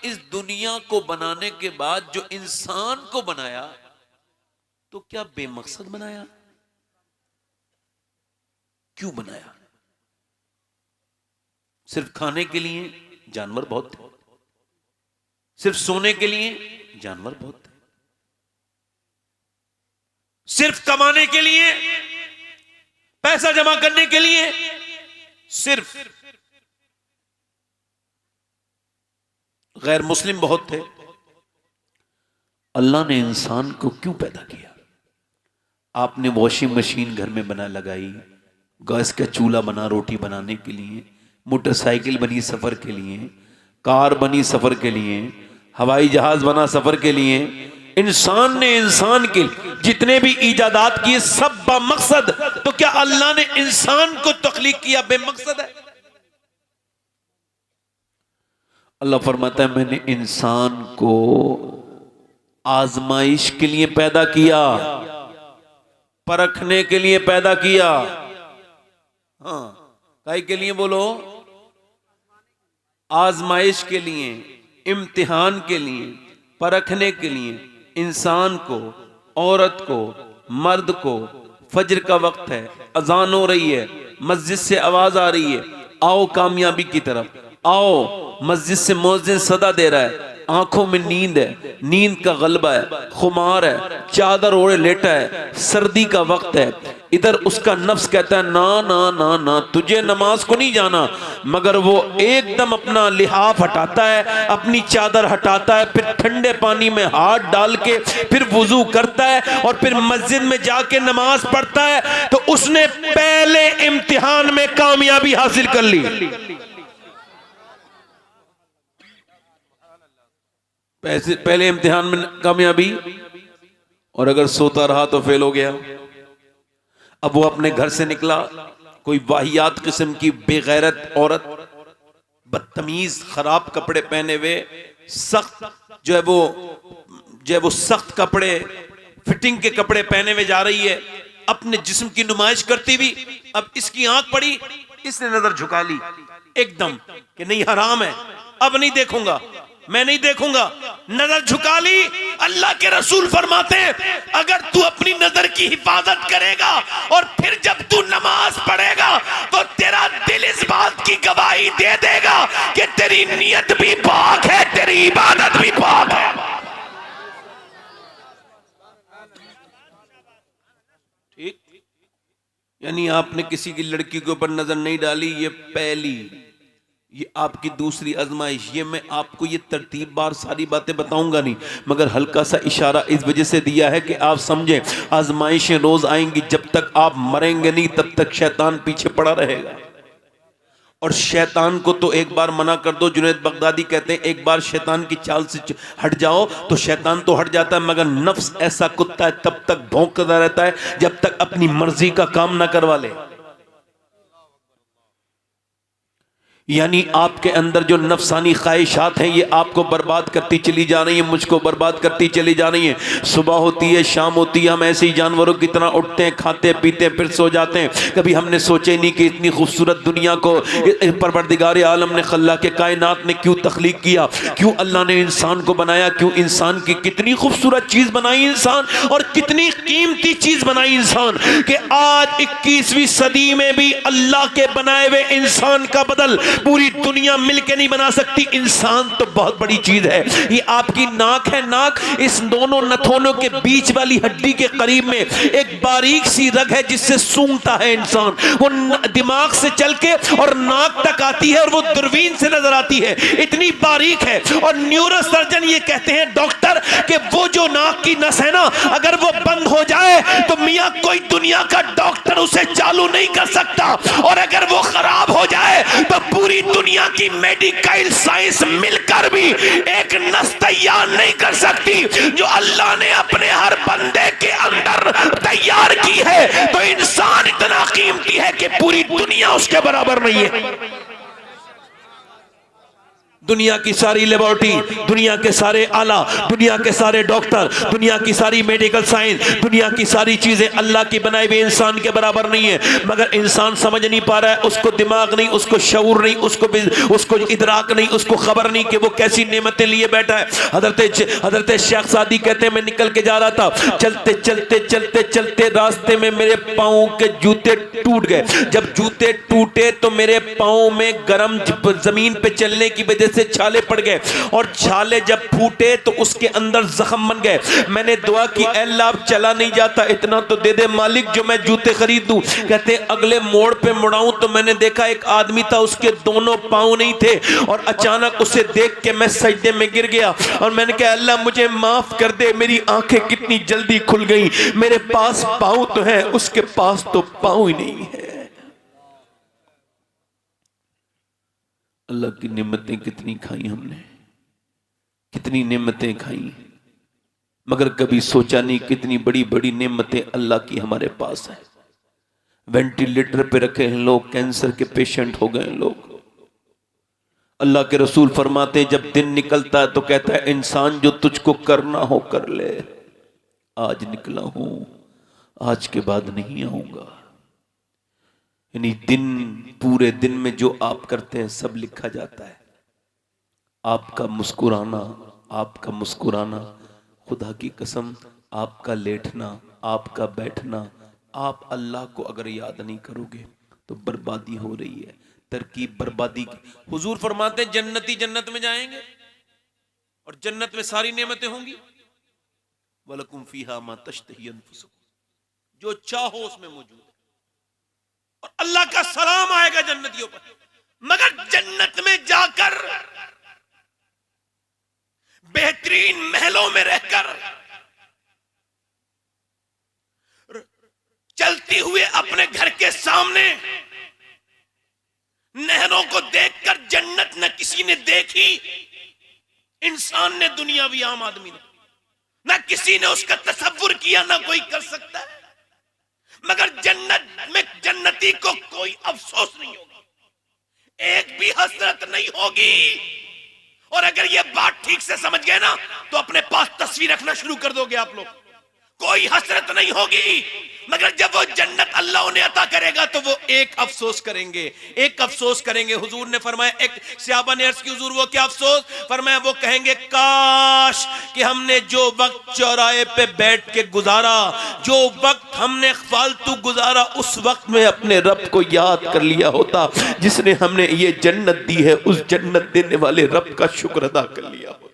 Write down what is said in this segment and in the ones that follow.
इस दुनिया को बनाने के बाद जो इंसान को बनाया तो क्या बेमकसद बनाया? क्यों बनाया? सिर्फ खाने के लिए जानवर बहुत थे, सिर्फ सोने के लिए जानवर बहुत थे, सिर्फ कमाने के लिए, पैसा जमा करने के लिए सिर्फ गैर मुस्लिम बहुत थे। अल्लाह ने इंसान को क्यों पैदा किया? आपने वॉशिंग मशीन घर में बना लगाई, गैस का चूल्हा बना रोटी बनाने के लिए, मोटरसाइकिल बनी सफर के लिए, कार बनी सफर के लिए, हवाई जहाज बना सफर के लिए। इंसान ने इंसान के जितने भी इजादात किए सब बेमकसद। तो क्या अल्लाह ने इंसान को तख्लीक किया बेमकसद है? अल्लाह फरमाता है मैंने इंसान को आजमाइश के लिए पैदा किया, परखने के लिए पैदा किया। हाँ, काहे के लिए बोलो? आजमाइश के लिए, इम्तिहान के लिए, परखने के लिए। इंसान को, औरत को, मर्द को फजर का वक्त है, अजान हो रही है, मस्जिद से आवाज आ रही है, आओ कामयाबी की तरफ आओ। मस्जिद से मुअज्जिन सदा दे रहा है, आंखों में नींद है, नींद का गलबा है, खुमार है, चादर ओढ़े लेटा है, सर्दी का वक्त है। इधर उसका नफ्स कहता है ना ना ना ना तुझे नमाज को नहीं जाना, मगर वो एकदम अपना लिहाफ हटाता है, अपनी चादर हटाता है, फिर ठंडे पानी में हाथ डाल के फिर वुजू करता है और फिर मस्जिद में जाके नमाज पढ़ता है। तो उसने पहले इम्तिहान में कामयाबी हासिल कर ली। पहले इम्तिहान में कामयाबी, और अगर सोता रहा तो फेल हो गया। अब वो अपने घर से निकला, कोई वाहियात किस्म की बेगैरत औरत, बदतमीज खराब कपड़े पहने हुए, सख्त जो है वो सख्त कपड़े, फिटिंग के कपड़े पहने हुए जा रही है, अपने जिस्म की नुमाइश करती हुई। अब इसकी आंख पड़ी, इसने नजर झुका ली एकदम कि नहीं हराम है, अब नहीं देखूंगा, मैं नहीं देखूंगा, नजर झुका ली। अल्लाह के रसूल फरमाते हैं अगर तू अपनी नजर की हिफाजत करेगा और फिर जब तू नमाज पढ़ेगा तो तेरा दिल इस बात की गवाही दे देगा कि तेरी नियत भी पाक है, तेरी इबादत भी पाक है। ठीक, यानी आपने किसी की लड़की के ऊपर नजर नहीं डाली, ये पहली, ये आपकी दूसरी आजमाइश। ये मैं आपको ये तरतीब बार सारी बातें बताऊंगा नहीं, मगर हल्का सा इशारा इस वजह से दिया है कि आप समझें आजमाइशें रोज आएंगी। जब तक आप मरेंगे नहीं तब तक शैतान पीछे पड़ा रहेगा। और शैतान को तो एक बार मना कर दो, जुनैद बगदादी कहते हैं एक बार शैतान की चाल से हट जाओ तो शैतान तो हट जाता है, मगर नफ्स ऐसा कुत्ता है तब तक भौंकता रहता है जब तक अपनी मर्जी का काम ना करवा ले। यानी आपके अंदर जो नफसानी ख्वाहिशात हैं ये आपको बर्बाद करती चली जा रही है, मुझको बर्बाद करती चली जा रही है। सुबह होती है, शाम होती है, हम ऐसे ही जानवरों की तरह उठते हैं, खाते पीते हैं, फिर सो जाते हैं। कभी हमने सोचे नहीं कि इतनी खूबसूरत दुनिया को परवरदिगार आलम ने, अल्लाह के कायनात ने क्यों तख्लीक किया, क्यों अल्लाह ने इंसान को बनाया, क्यों इंसान की कितनी खूबसूरत चीज़ बनाई इंसान और कितनी कीमती चीज़ बनाई इंसान कि आज 21वीं सदी में भी अल्लाह के बनाए हुए इंसान का बदल पूरी दुनिया मिलके नहीं बना सकती। इंसान तो बहुत बड़ी चीज है। ये आपकी नाक है, नाक, इस दोनों नथोनों के बीच वाली हड्डी के करीब में एक बारीक सी रग है जिससे सूंघता है इंसान। वो दिमाग से चल के और नाक तक आती है और वो दूरबीन से नजर आती है, इतनी बारीक है। और न्यूरो सर्जन ये कहते हैं डॉक्टर कि वो जो नाक की नस है ना, अगर वो बंद हो जाए तो मियां कोई दुनिया का डॉक्टर उसे चालू नहीं कर सकता, और अगर वो खराब हो जाए तो पूरी दुनिया की मेडिकल साइंस मिलकर भी एक नस तैयार नहीं कर सकती जो अल्लाह ने अपने हर बंदे के अंदर तैयार की है। तो इंसान इतना कीमती है कि पूरी दुनिया उसके बराबर नहीं है। दुनिया की सारी लेबोरेटरी, दुनिया के सारे आला, दुनिया के सारे डॉक्टर, दुनिया की सारी मेडिकल साइंस, दुनिया की सारी चीजें अल्लाह की बनाई हुई इंसान के बराबर नहीं है। मगर इंसान समझ नहीं पा रहा है, उसको दिमाग नहीं, उसको शऊर नहीं, उसको इदराक नहीं, उसको खबर नहीं कि वो कैसी नेमतें लिए बैठा है। हजरत शेख सादी कहते हैं, मैं निकल के जा रहा था, चलते चलते चलते चलते रास्ते में मेरे पाँव के जूते टूट गए। जब जूते टूटे तो मेरे पाँव में गर्म जमीन पे चलने की वजह से छाले पड़ गए, और छाले जब फूटे तो उसके अंदर जख्म बन गए। मैंने दुआ की, अल्लाह अब चला नहीं जाता, इतना तो दे दे मालिक जो मैं जूते खरीद दूं। कहते अगले मोड़ पे मुड़ाऊं तो मैंने देखा एक आदमी था, उसके दोनों पांव नहीं थे, और अचानक उसे देख के मैं सजदे में गिर गया और मैंने कहा अल्लाह मुझे माफ कर दे, मेरी आंखें कितनी जल्दी खुल गई। मेरे पास पांव तो है, उसके पास तो पांव ही नहीं है। अल्लाह की नेमतें कितनी खाई हमने, कितनी नेमतें खाई, मगर कभी सोचा नहीं कितनी बड़ी बड़ी नेमतें अल्लाह की हमारे पास है। वेंटिलेटर पे रखे हैं लोग, कैंसर के पेशेंट हो गए लोग। अल्लाह के रसूल फरमाते जब दिन निकलता है तो कहता है इंसान जो तुझको करना हो कर ले, आज निकला हूं, आज के बाद नहीं आऊंगा। यानी दिन, पूरे दिन में जो आप करते हैं सब लिखा जाता है। आपका मुस्कुराना, आपका मुस्कुराना, खुदा की कसम आपका लेटना, आपका बैठना, आप अल्लाह को अगर याद नहीं करोगे तो बर्बादी हो रही है, तरकीब बर्बादी की। हुजूर फरमाते हैं जन्नती जन्नत में जाएंगे और जन्नत में सारी नेमतें होंगी। वलकुम फीहा मा तश्तही अनफुसुकुम, जो चाहो उसमें मौजूद है, और अल्लाह का सलाम आएगा जन्नतियों पर। मगर जन्नत में जाकर बेहतरीन महलों में रहकर, चलती हुए अपने घर के सामने नहरों को देखकर जन्नत न किसी ने देखी, इंसान ने, दुनियावी आम आदमी ने, ना किसी ने उसका तसव्वुर किया, ना कोई कर सकता है। मगर जन्नत में जन्नती को कोई अफसोस नहीं होगा, एक भी हसरत नहीं होगी। और अगर ये बात ठीक से समझ गए ना तो अपने पास तस्वीर रखना शुरू कर दोगे आप लोग। कोई हसरत नहीं होगी, मगर जब वो जन्नत अल्लाह उन्हें अता करेगा तो वो एक अफसोस करेंगे, एक अफसोस करेंगे। हुजूर ने फरमाया, एक सहाबा ने अर्ज की हुजूर वो क्या अफसोस? फरमाया वो कहेंगे काश कि हमने जो वक्त चौराहे पे बैठ के गुजारा, जो वक्त हमने फालतू गुजारा, उस वक्त में अपने रब को याद कर लिया होता जिसने हमने ये जन्नत दी है, उस जन्नत देने वाले रब का शुक्र अदा कर लिया होता।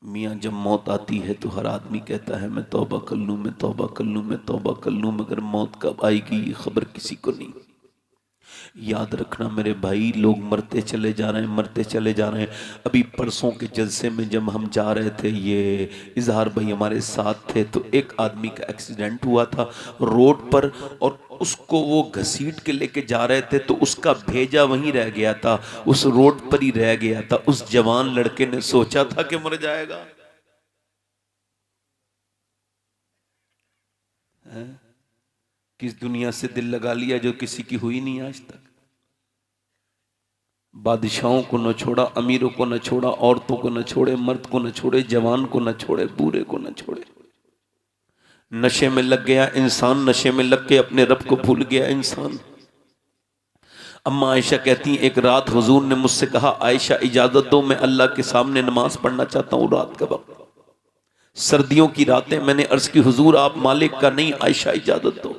मियाँ जब मौत आती है तो हर आदमी कहता है मैं तौबा कर लूँ, मैं तौबा कर लूँ, मैं तौबा कर लूँ, मगर मौत कब आएगी ये खबर किसी को नहीं। याद रखना मेरे भाई, लोग मरते चले जा रहे हैं, मरते चले जा रहे हैं। अभी परसों के जलसे में जब हम जा रहे थे, ये इजहार भाई हमारे साथ थे, तो एक आदमी का एक्सीडेंट हुआ था रोड पर, और उसको वो घसीट के लेके जा रहे थे तो उसका भेजा वहीं रह गया था, उस रोड पर ही रह गया था। उस जवान लड़के ने सोचा था कि मर जाएगा, किस दुनिया से दिल लगा लिया जो किसी की हुई नहीं आज तक। बादशाहों को न छोड़ा, अमीरों को न छोड़ा, औरतों को न छोड़े, मर्द को न छोड़े, जवान को न छोड़े, बूढ़े को न छोड़े। नशे में लग गया इंसान, नशे में लग के अपने रब को भूल गया इंसान। अम्मा आयशा कहती हैं एक रात हुजूर ने मुझसे कहा आयशा इजाजत दो, मैं अल्लाह के सामने नमाज पढ़ना चाहता हूँ रात का वक्त। सर्दियों की रातें, मैंने अर्ज की हुजूर आप मालिक का नहीं, आयशा इजाजत दो,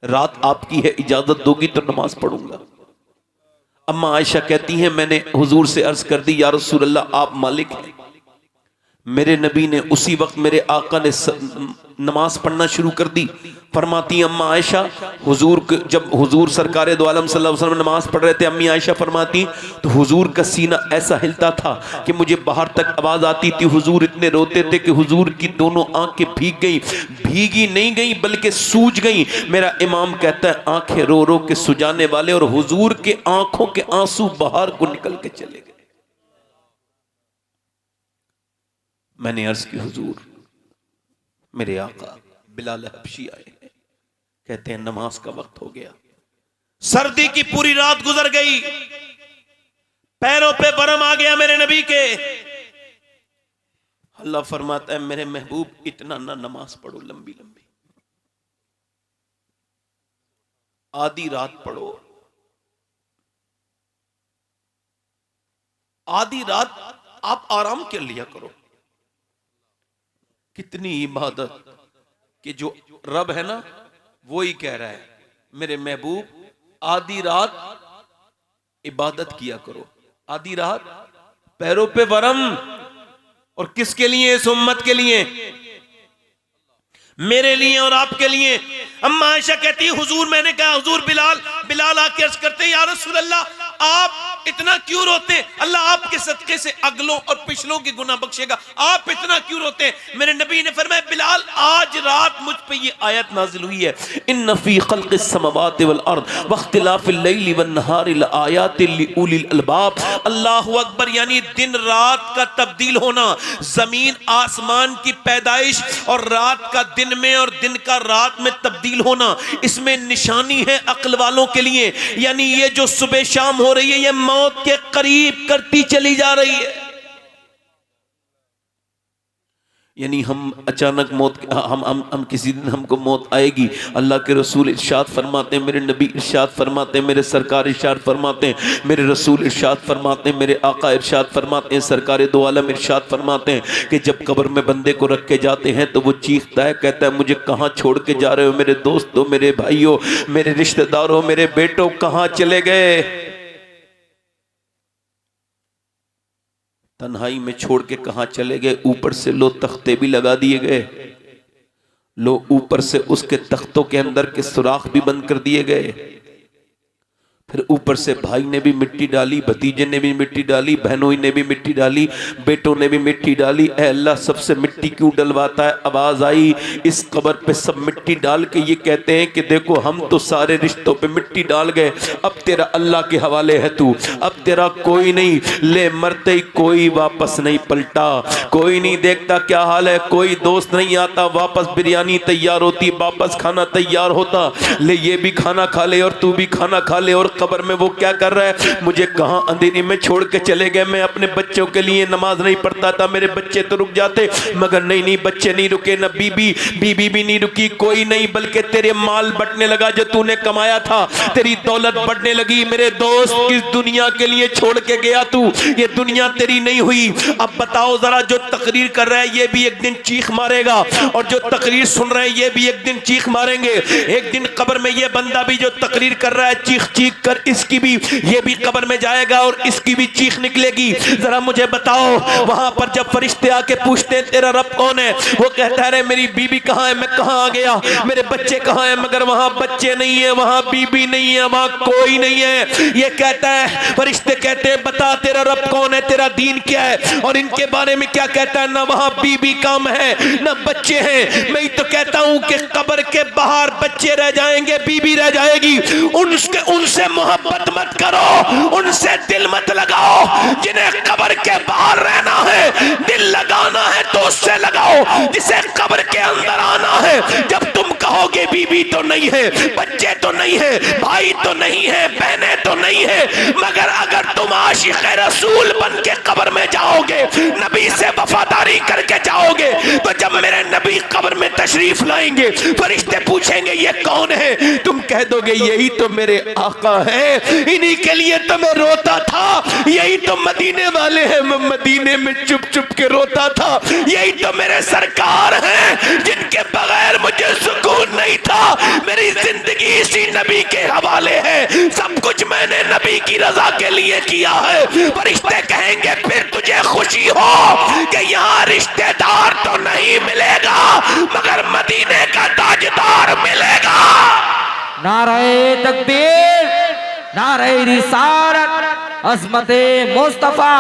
रात आपकी है, इजाजत दोगी तो नमाज पढ़ूंगा। अम्मा आयशा कहती हैं मैंने हुजूर से अर्ज कर दी या रसूल अल्लाह आप मालिक हैं। मेरे नबी ने उसी वक्त मेरे आका ने नमाज पढ़ना शुरू कर दी। फरमाती अम्मा आयशा, हुजूर जब हुजूर सरकारे दो आलम सल्लल्लाहु अलैहि वसल्लम नमाज पढ़ रहे थे, अम्मी आयशा फरमाती तो हुजूर का सीना ऐसा हिलता था कि मुझे बाहर तक आवाज आती थी। हुजूर इतने रोते थे कि हुजूर की दोनों आंखें भीग गई, भीगी नहीं गई बल्कि सूज गई। मेरा इमाम कहता है आंखें रो रो के सुजाने वाले, और हुजूर के आंखों के आंसू बाहर को निकल के चले गए। मैंने अर्ज की हुजूर मेरे आका बिलाल हबशी आए हैं, कहते हैं नमाज का वक्त हो गया। सर्दी की पूरी रात गुजर गई, पैरों पे बरम आ गया मेरे नबी के। अल्लाह फरमाता है मेरे महबूब इतना ना नमाज पढ़ो लंबी लंबी, आधी रात पढ़ो, आधी रात आप आराम कर लिया करो। कितनी इबादत कि जो रब है ना वो ही कह रहा है मेरे महबूब आधी रात इबादत किया करो, आधी रात पैरों पे वरम। और किसके लिए? इस उम्मत के लिए, मेरे लिए और आपके लिए। अम्मा आयशा कहती है हुजूर, मैंने कहा हुजूर बिलाल आके अर्ज करते या रसूल अल्लाह आप इतना क्यों रोते? अल्लाह आपके सदके से अगलों और पिछलों के गुनाह बख्शेगा, आप इतना क्यों रोते? मेरे नबी ने फरमाया बिलाल आज रात मुझ पे ये आयत नाजिल हुई है, इन्न फी खल्क़िस समावाति वल अर्द वख्तिलाफिल लैली वन नहारि लआयातिल लिउलिल अलबाब। अल्लाहु अकबर, यानी दिन रात का तब्दील होना, जमीन आसमान की पैदाइश और रात का दिन में और दिन का रात में तब्दील होना, इसमें निशानी है अक्ल वालों के लिए। यानी ये जो सुबह शाम हो रही है ये मौत के करीब करती चली जा रही है। यानी हम अचानक मौत, हम किसी दिन हमको मौत आएगी। अल्लाह के रसूल इरशाद फरमाते हैं, मेरे नबी इरशाद फरमाते हैं, मेरे सरकार इरशाद फरमाते हैं, मेरे रसूल इरशाद फरमाते हैं, मेरे आका इरशाद फरमाते हैं, सरकार दो आलम इरशाद फरमाते हैं कि जब कब्र में बंदे को रख के जाते हैं तो वो चीखता है, कहता है मुझे कहाँ छोड़ के जा रहे हो मेरे दोस्तों, मेरे भाइयों, मेरे रिश्तेदारों, मेरे बेटों, कहाँ चले गए? तन्हाई में छोड़ के कहां चले गए? ऊपर से लो तख्ते भी लगा दिए गए, लो ऊपर से उसके तख्तों के अंदर के सुराख भी बंद कर दिए गए। फिर ऊपर से भाई ने भी मिट्टी डाली, भतीजे ने भी मिट्टी डाली, बहनों ने भी मिट्टी डाली, बेटों ने भी मिट्टी डाली। ऐ अल्लाह सबसे मिट्टी क्यों डलवाता है? आवाज आई इस कब्र पे सब मिट्टी डाल के ये कहते हैं कि देखो हम तो सारे रिश्तों पे मिट्टी डाल गए, अब तेरा अल्लाह के हवाले है तू, अब तेरा कोई नहीं। ले मरते ही कोई वापस नहीं पलटा, कोई नहीं देखता क्या हाल है, कोई दोस्त नहीं आता, वापस बिरयानी तैयार होती, वापस खाना तैयार होता, ले ये भी खाना खा ले और तू भी खाना खा ले। और कब्र में वो क्या कर रहा है? मुझे कहां अंधेरी में छोड़ के चले गए, मैं अपने बच्चों के लिए नमाज नहीं पढ़ता था, मेरे बच्चे तो रुक जाते, मगर नहीं बच्चे नहीं रुके, न बीबी भी नहीं रुकी, कोई नहीं, बल्कि तेरे माल बढ़ने लगा जो तूने कमाया था, तेरी दौलत बढ़ने लगी। मेरे दोस्त किस दुनिया के लिए छोड़ के गया तू? ये दुनिया तेरी नहीं हुई। अब बताओ जरा, जो तकरीर कर रहा है ये भी एक दिन चीख मारेगा, और जो तकरीर सुन रहे हैं ये भी एक दिन चीख मारेंगे। एक दिन कब्र में ये बंदा भी जो तकरीर कर रहा है चीख चीख कर इसकी भी, ये भी कब्र में जाएगा और इसकी भी चीख निकलेगी। जरा मुझे बताओ, वहां पर जब फरिश्ते आके पूछते हैं तेरा रब कौन है, वो कहता है मेरी बीबी कहाँ है, मैं कहाँ आ गया, मेरे बच्चे कहाँ हैं, मगर वहां बच्चे नहीं है, वहां बीबी नहीं है, वहां कोई नहीं है। ये कहता है, फरिश्ते कहते हैं बता तेरा रब कौन है, तेरा दीन क्या है, और इनके बारे में क्या कहता है? ना वहां बीबी कम है ना बच्चे हैं। मैं तो कहता हूं कि कब्र के बाहर बच्चे रह जाएंगे, बीबी रह जाएगी, उनसे मोहब्बत मत करो, उनसे दिल मत लगाओ। जिन्हें कब्र के बाहर रहना है, दिल लगाना है तो उससे लगाओ, जिसे कब्र के अंदर आना है। जब तुम कहोगे बीबी तो नहीं है, बच्चे तो नहीं है, भाई तो नहीं है, बहनें तो नहीं है, मगर अगर तुम आशिक़ रसूल बन के कब्र में जाओगे, नबी से वफादारी करके जाओगे, तो जब मेरे नबी कब्र में तशरीफ लाएंगे, फरिश्ते पूछेंगे ये कौन है, तुम कह दोगे यही तो मेरे आका है, इन्हीं के लिए तो मैं रोता था, यही तो मदीने वाले हैं, मैं मदीने में चुप चुप के रोता था, यही तो मेरे सरकार हैं जिनके बगैर मुझे सुकून नहीं था। मेरी जिंदगी इसी नबी के हवाले है, सब कुछ मैंने नबी की रजा के लिए किया है। फरिश्ते कहेंगे फिर तुझे खुशी हो कि यहाँ रिश्तेदार तो नहीं मिलेगा, मगर मदीने का ताजदार मिलेगा। नारे तकबीर, नारे रिसालत, अज़मते मुस्तफा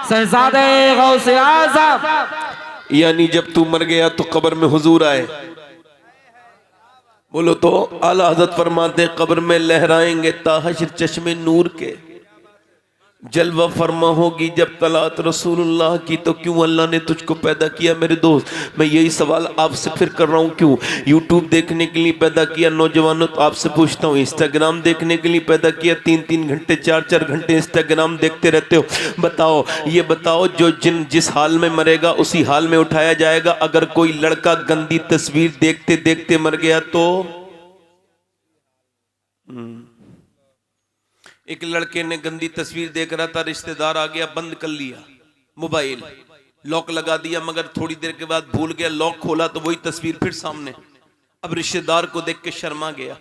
शहज़ादे गौसे आज़म। यानी जब तू मर गया तो कब्र में हुजूर आए, बोलो तो आला हज़रत फरमाते कब्र में लहराएंगे ताहशर चश्मे नूर के, जलवा फरमा होगी जब तलात रसूलुल्लाह की, तो क्यों अल्लाह ने तुझको पैदा किया मेरे दोस्त? मैं यही सवाल आपसे फिर कर रहा हूँ, क्यों यूट्यूब देखने के लिए पैदा किया नौजवानों? तो आपसे पूछता हूँ, इंस्टाग्राम देखने के लिए पैदा किया? 3-3 घंटे 4-4 घंटे इंस्टाग्राम देखते रहते हो। बताओ, ये बताओ, जो जिस हाल में मरेगा उसी हाल में उठाया जाएगा। अगर कोई लड़का गंदी तस्वीर देखते देखते मर गया तो एक लड़के ने गंदी तस्वीर देख रहा था, रिश्तेदार आ गया, बंद कर लिया मोबाइल, लॉक लगा दिया, मगर थोड़ी देर के बाद भूल गया, लॉक खोला तो वही तस्वीर फिर सामने। अब रिश्तेदार को देख के शर्मा गया।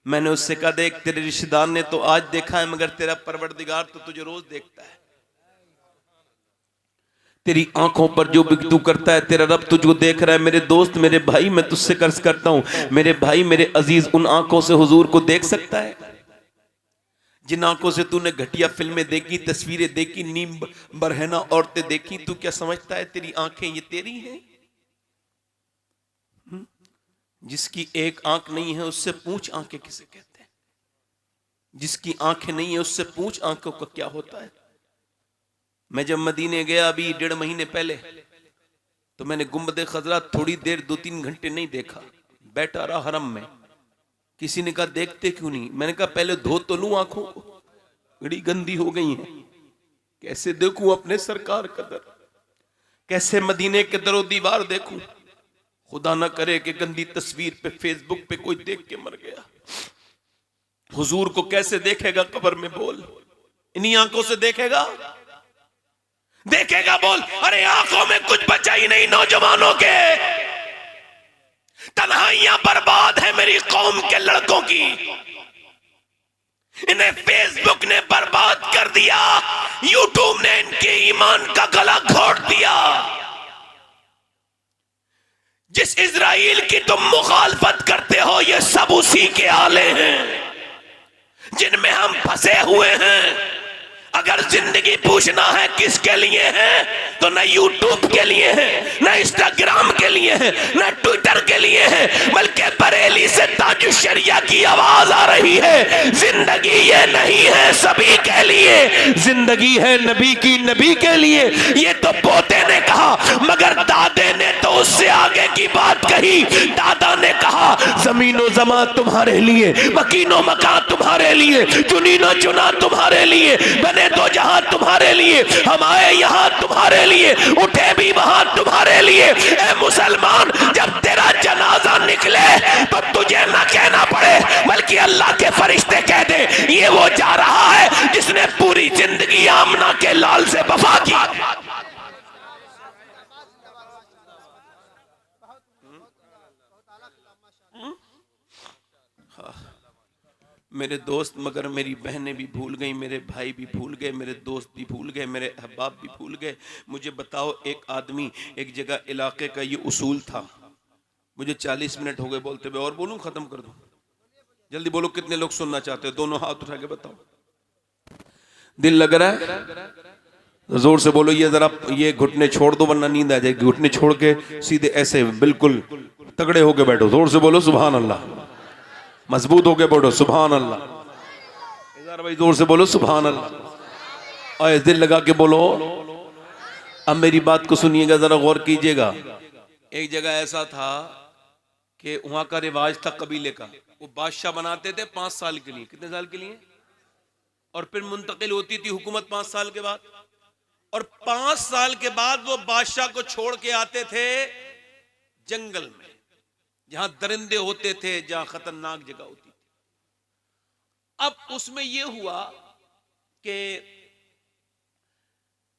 मैंने उससे कहा, देख तेरे रिश्तेदार ने तो आज देखा है, मगर तेरा परवरदिगार तो तुझे रोज देखता है। तेरी आंखों पर जो भी तू करता है तेरा रब तुझको देख रहा है। मेरे दोस्त, मेरे भाई, मैं तुझसे कर्ज करता हूं, मेरे भाई, मेरे अजीज, उन आंखों से हुजूर को देख सकता है जिन आंखों से तूने घटिया फिल्में देखी, तस्वीरें देखी, नीम बरहना औरतें देखी? तू क्या समझता है तेरी आंखें ये तेरी हैं? जिसकी एक आंख नहीं है उससे पूछ आंखें किसे कहते हैं? जिसकी आंखें नहीं है उससे पूछ आंखों का क्या होता है? मैं जब मदीने गया अभी 1.5 महीने पहले, तो मैंने गुंबद खजरा थोड़ी देर 2-3 घंटे नहीं देखा, बैठा रहा हरम में। किसी ने कहा देखते क्यों नहीं? मैंने कहा पहले धो तो लूं आंखों को, बड़ी गंदी हो गई हैं। कैसे देखूं अपने सरकार का दर, कैसे मदीने के दरो दीवार देखूं? खुदा ना करे कि गंदी तस्वीर पे फेसबुक पे कोई देख के मर गया। हुजूर को कैसे देखेगा कब्र में? बोल, इन्हीं आंखों से देखेगा? देखेगा? बोल। अरे आंखों में कुछ बचा ही नहीं नौजवानों के। तन्हाइयां बर्बाद है मेरी कौम के लड़कों की, इन्हें फेसबुक ने बर्बाद कर दिया, यूट्यूब ने इनके ईमान का गला घोट दिया। जिस इजराइल की तुम मुखालफत करते हो ये सब उसी के आले हैं जिनमें हम फंसे हुए हैं। अगर जिंदगी पूछना है किसके लिए है तो न यूट्यूब के लिए है, न इंस्टाग्राम के लिए है, न ट्विटर के लिए है, बल्कि बरेली से ताजुश शरिया की आवाज आ रही है। जिंदगी ये नहीं है सभी के लिए, जिंदगी है नबी की, नबी के लिए। ये तो पोते ने कहा, मगर दादे ने तो उससे आगे की बात कही। दादा ने कहा जमीनो जमा तुम्हारे लिए, मकीनो मकान तुम्हारे लिए, चुनी न चुना तुम्हारे लिए, बने दो जहां तुम्हारे लिए, हम आए यहां तुम्हारे लिए, उठे भी वहां तुम्हारे लिए। ए मुसलमान, जब तेरा जनाजा निकले तो तुझे ना कहना पड़े बल्कि अल्लाह के फरिश्ते कह दे ये वो जा रहा है जिसने पूरी जिंदगी आमना के लाल से वफा की। मेरे दोस्त, मगर मेरी बहनें भी भूल गई, मेरे भाई भी भूल गए, मेरे दोस्त भी भूल गए, मेरे अहबाब भी भूल गए। मुझे बताओ, एक आदमी एक जगह इलाके का ये उसूल था। मुझे 40 मिनट हो गए बोलते हुए, और बोलूं खत्म कर दूं? जल्दी बोलो, कितने लोग सुनना चाहते हो? दोनों हाथ उठा के बताओ। दिल लग रहा है? जोर से बोलो। ये जरा ये घुटने छोड़ दो वरना नींद आ जाएगी। घुटने छोड़ के सीधे ऐसे बिल्कुल तगड़े होके बैठो। जोर से बोलो सुभान अल्लाह। मजबूत होके बोलो सुभान अल्लाह। भाई जोर से बोलो सुभान अल्लाह। और दिल लगा के बोलो। अब मेरी बात को सुनिएगा, जरा गौर कीजिएगा। एक जगह ऐसा था कि वहां का रिवाज था कबीले का, वो बादशाह बनाते थे 5 साल के लिए। कितने साल के लिए? और फिर मुंतकिल होती थी हुकूमत 5 साल के बाद। और 5 साल के बाद वो बादशाह को छोड़ के आते थे जंगल में, जहां दरिंदे होते थे, जहां खतरनाक जगह होती थी। अब उसमें यह हुआ कि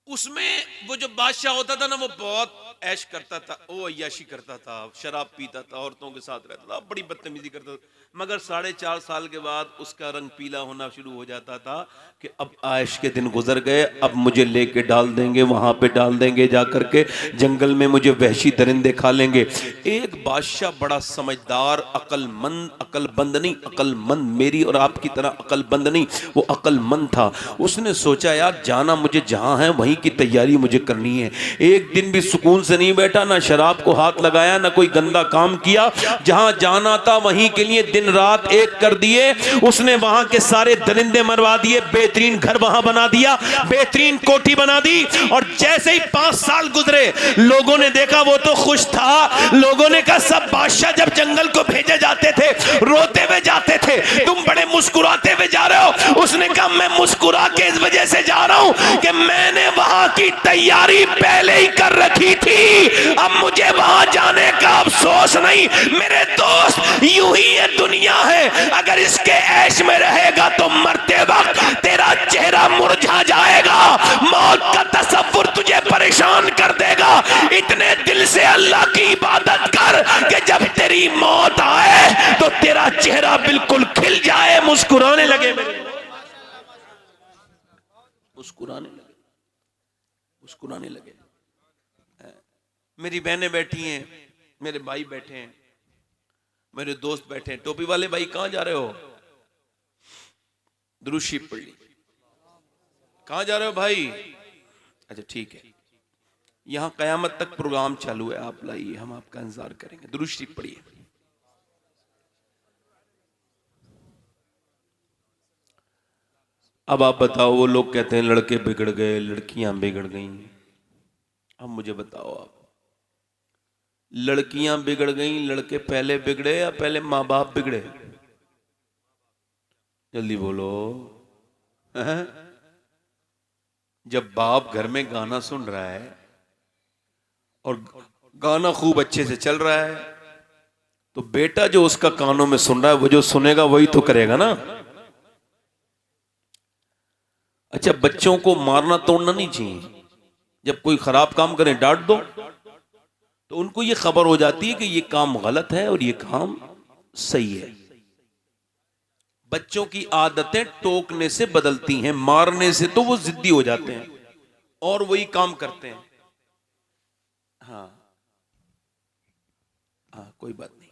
उसमें वो जो बादशाह होता था ना, वो बहुत ऐश करता था, वो अय्याशी करता था, शराब पीता था, औरतों के साथ रहता था, बड़ी बदतमीजी करता था। मगर 4.5 साल के बाद उसका रंग पीला होना शुरू हो जाता था कि अब ऐश के दिन गुजर गए, अब मुझे लेके डाल देंगे, वहां पे डाल देंगे, जाकर के जंगल में मुझे वहशी दरिंदे खा लेंगे। एक बादशाह बड़ा समझदार, अकलमंद नहीं, अकलमंद, मेरी और आपकी तरह अकलमंद नहीं, वो अकलमंद था। उसने सोचा यार जाना मुझे जहां है वहीं की तैयारी मुझे करनी है। एक दिन भी सुकून से नहीं बैठा, ना शराब को हाथ लगाया, ना कोई गंदा काम किया। जहां जाना था वहीं के लिए दिन रात एक कर दिए। उसने वहां के सारे दरिंदे मरवा दिए, बेहतरीन घर वहां बना दिया, बेहतरीन कोठी बना दी। और जैसे ही 5 साल गुजरे, लोगों ने देखा वो तो खुश था। लोगों ने कहा सब बादशाह जब जंगल को भेजे जाते थे रोते हुए जाते थे, तुम बड़े मुस्कुराते हुए जा रहे हो। उसने कहा मैं मुस्कुरा के इस वजह से जा रहा हूं कि मैंने वहां की तैयारी पहले ही कर रखी थी, अब मुझे वहां जाने का अफसोस नहीं। मेरे दोस्त, यूं ही ये दुनिया है, अगर इसके ऐश में रहेगा तो मरते वक्त तेरा चेहरा मुरझा जाएगा, मौत का तसव्वुर तुझे परेशान कर देगा। इतने दिल से अल्लाह की इबादत कर कि जब तेरी मौत आए तो तेरा चेहरा बिल्कुल खिल जाए, मुस्कुराने लगे, मुस्कुराने लगे, मुस्कुराने लगे। मेरी बहनें बैठी हैं, मेरे भाई बैठे हैं, मेरे दोस्त बैठे हैं। टोपी वाले भाई कहां जा रहे हो? दुरूद शरीफ पढ़ ली। कहां जा रहे हो भाई? अच्छा ठीक है, यहां कयामत तक प्रोग्राम चालू है, आप लाइए, हम आपका इंतजार करेंगे। दुरूद शरीफ पढ़िए। अब आप बताओ, वो लोग कहते हैं लड़के बिगड़ गए, लड़कियां बिगड़ गई। अब मुझे बताओ, आप लड़कियां बिगड़ गई, लड़के पहले बिगड़े या पहले माँ बाप बिगड़े? जल्दी बोलो। जब बाप घर में गाना सुन रहा है और गाना खूब अच्छे से चल रहा है, तो बेटा जो उसका कानों में सुन रहा है, वो जो सुनेगा वही तो करेगा ना। अच्छा, बच्चों को मारना तोड़ना नहीं चाहिए। जब कोई खराब काम करे डांट दो, तो उनको ये खबर हो जाती है कि ये काम गलत है और ये काम सही है। बच्चों की आदतें टोकने से बदलती हैं, मारने से तो वो जिद्दी हो जाते हैं और वही काम करते हैं। हाँ हाँ, कोई बात नहीं।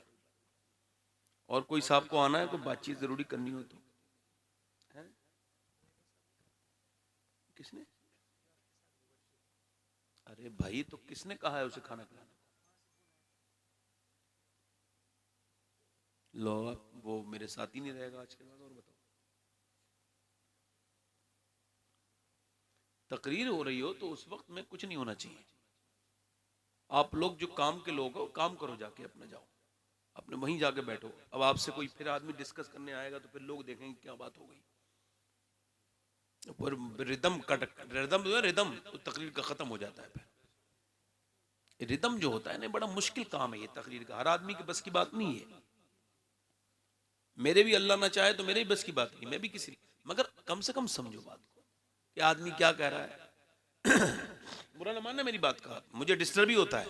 और कोई साहब को आना है, कोई बातचीत जरूरी करनी हो तो? है? किसने? अरे भाई, तो किसने कहा है उसे खाना खिलाना? लो, वो मेरे साथ ही नहीं रहेगा आज के बाद। और बताओ, तकरीर हो रही हो तो उस वक्त में कुछ नहीं होना चाहिए। आप लोग जो काम के लोग हो, काम करो, जाके अपना जाओ, अपने वहीं जाके बैठो। अब आपसे कोई फिर आदमी डिस्कस करने आएगा तो फिर लोग देखेंगे क्या बात हो गई। पर रिदम तो तकरीर का खत्म हो जाता है। फिर रिदम जो होता है ना, बड़ा मुश्किल काम है ये तकरीर का, हर आदमी के बस की बात नहीं है। मेरे भी अल्लाह ना चाहे तो मेरे भी बस की बात नहीं, मैं भी किसी, मगर कम से कम समझो बात को कि आदमी क्या कह रहा है। बुरा ना मानना मेरी बात का, मुझे डिस्टर्ब ही होता है।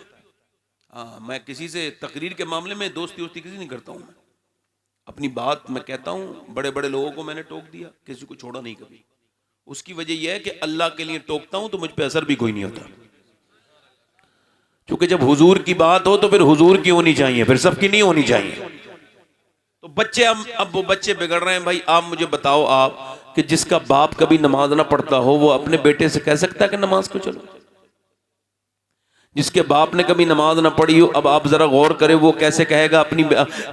हाँ, मैं किसी से तकरीर के मामले में दोस्ती किसी नहीं करता हूँ। अपनी बात मैं कहता हूँ, बड़े बड़े लोगों को मैंने टोक दिया, किसी को छोड़ा नहीं कभी। उसकी वजह यह है कि अल्लाह के लिए टोकता हूँ तो मुझ पर असर भी कोई नहीं होता। क्योंकि जब हुजूर की बात हो तो फिर हुजूर की होनी चाहिए, फिर सबकी नहीं होनी चाहिए। तो बच्चे, अब वो बच्चे बिगड़ रहे हैं भाई। आप मुझे बताओ, आप कि जिसका बाप कभी नमाज ना पढ़ता हो, वो अपने बेटे से कह सकता है कि नमाज को चलो? जिसके बाप ने कभी नमाज ना पढ़ी हो, अब आप जरा गौर करें, वो कैसे कहेगा अपनी,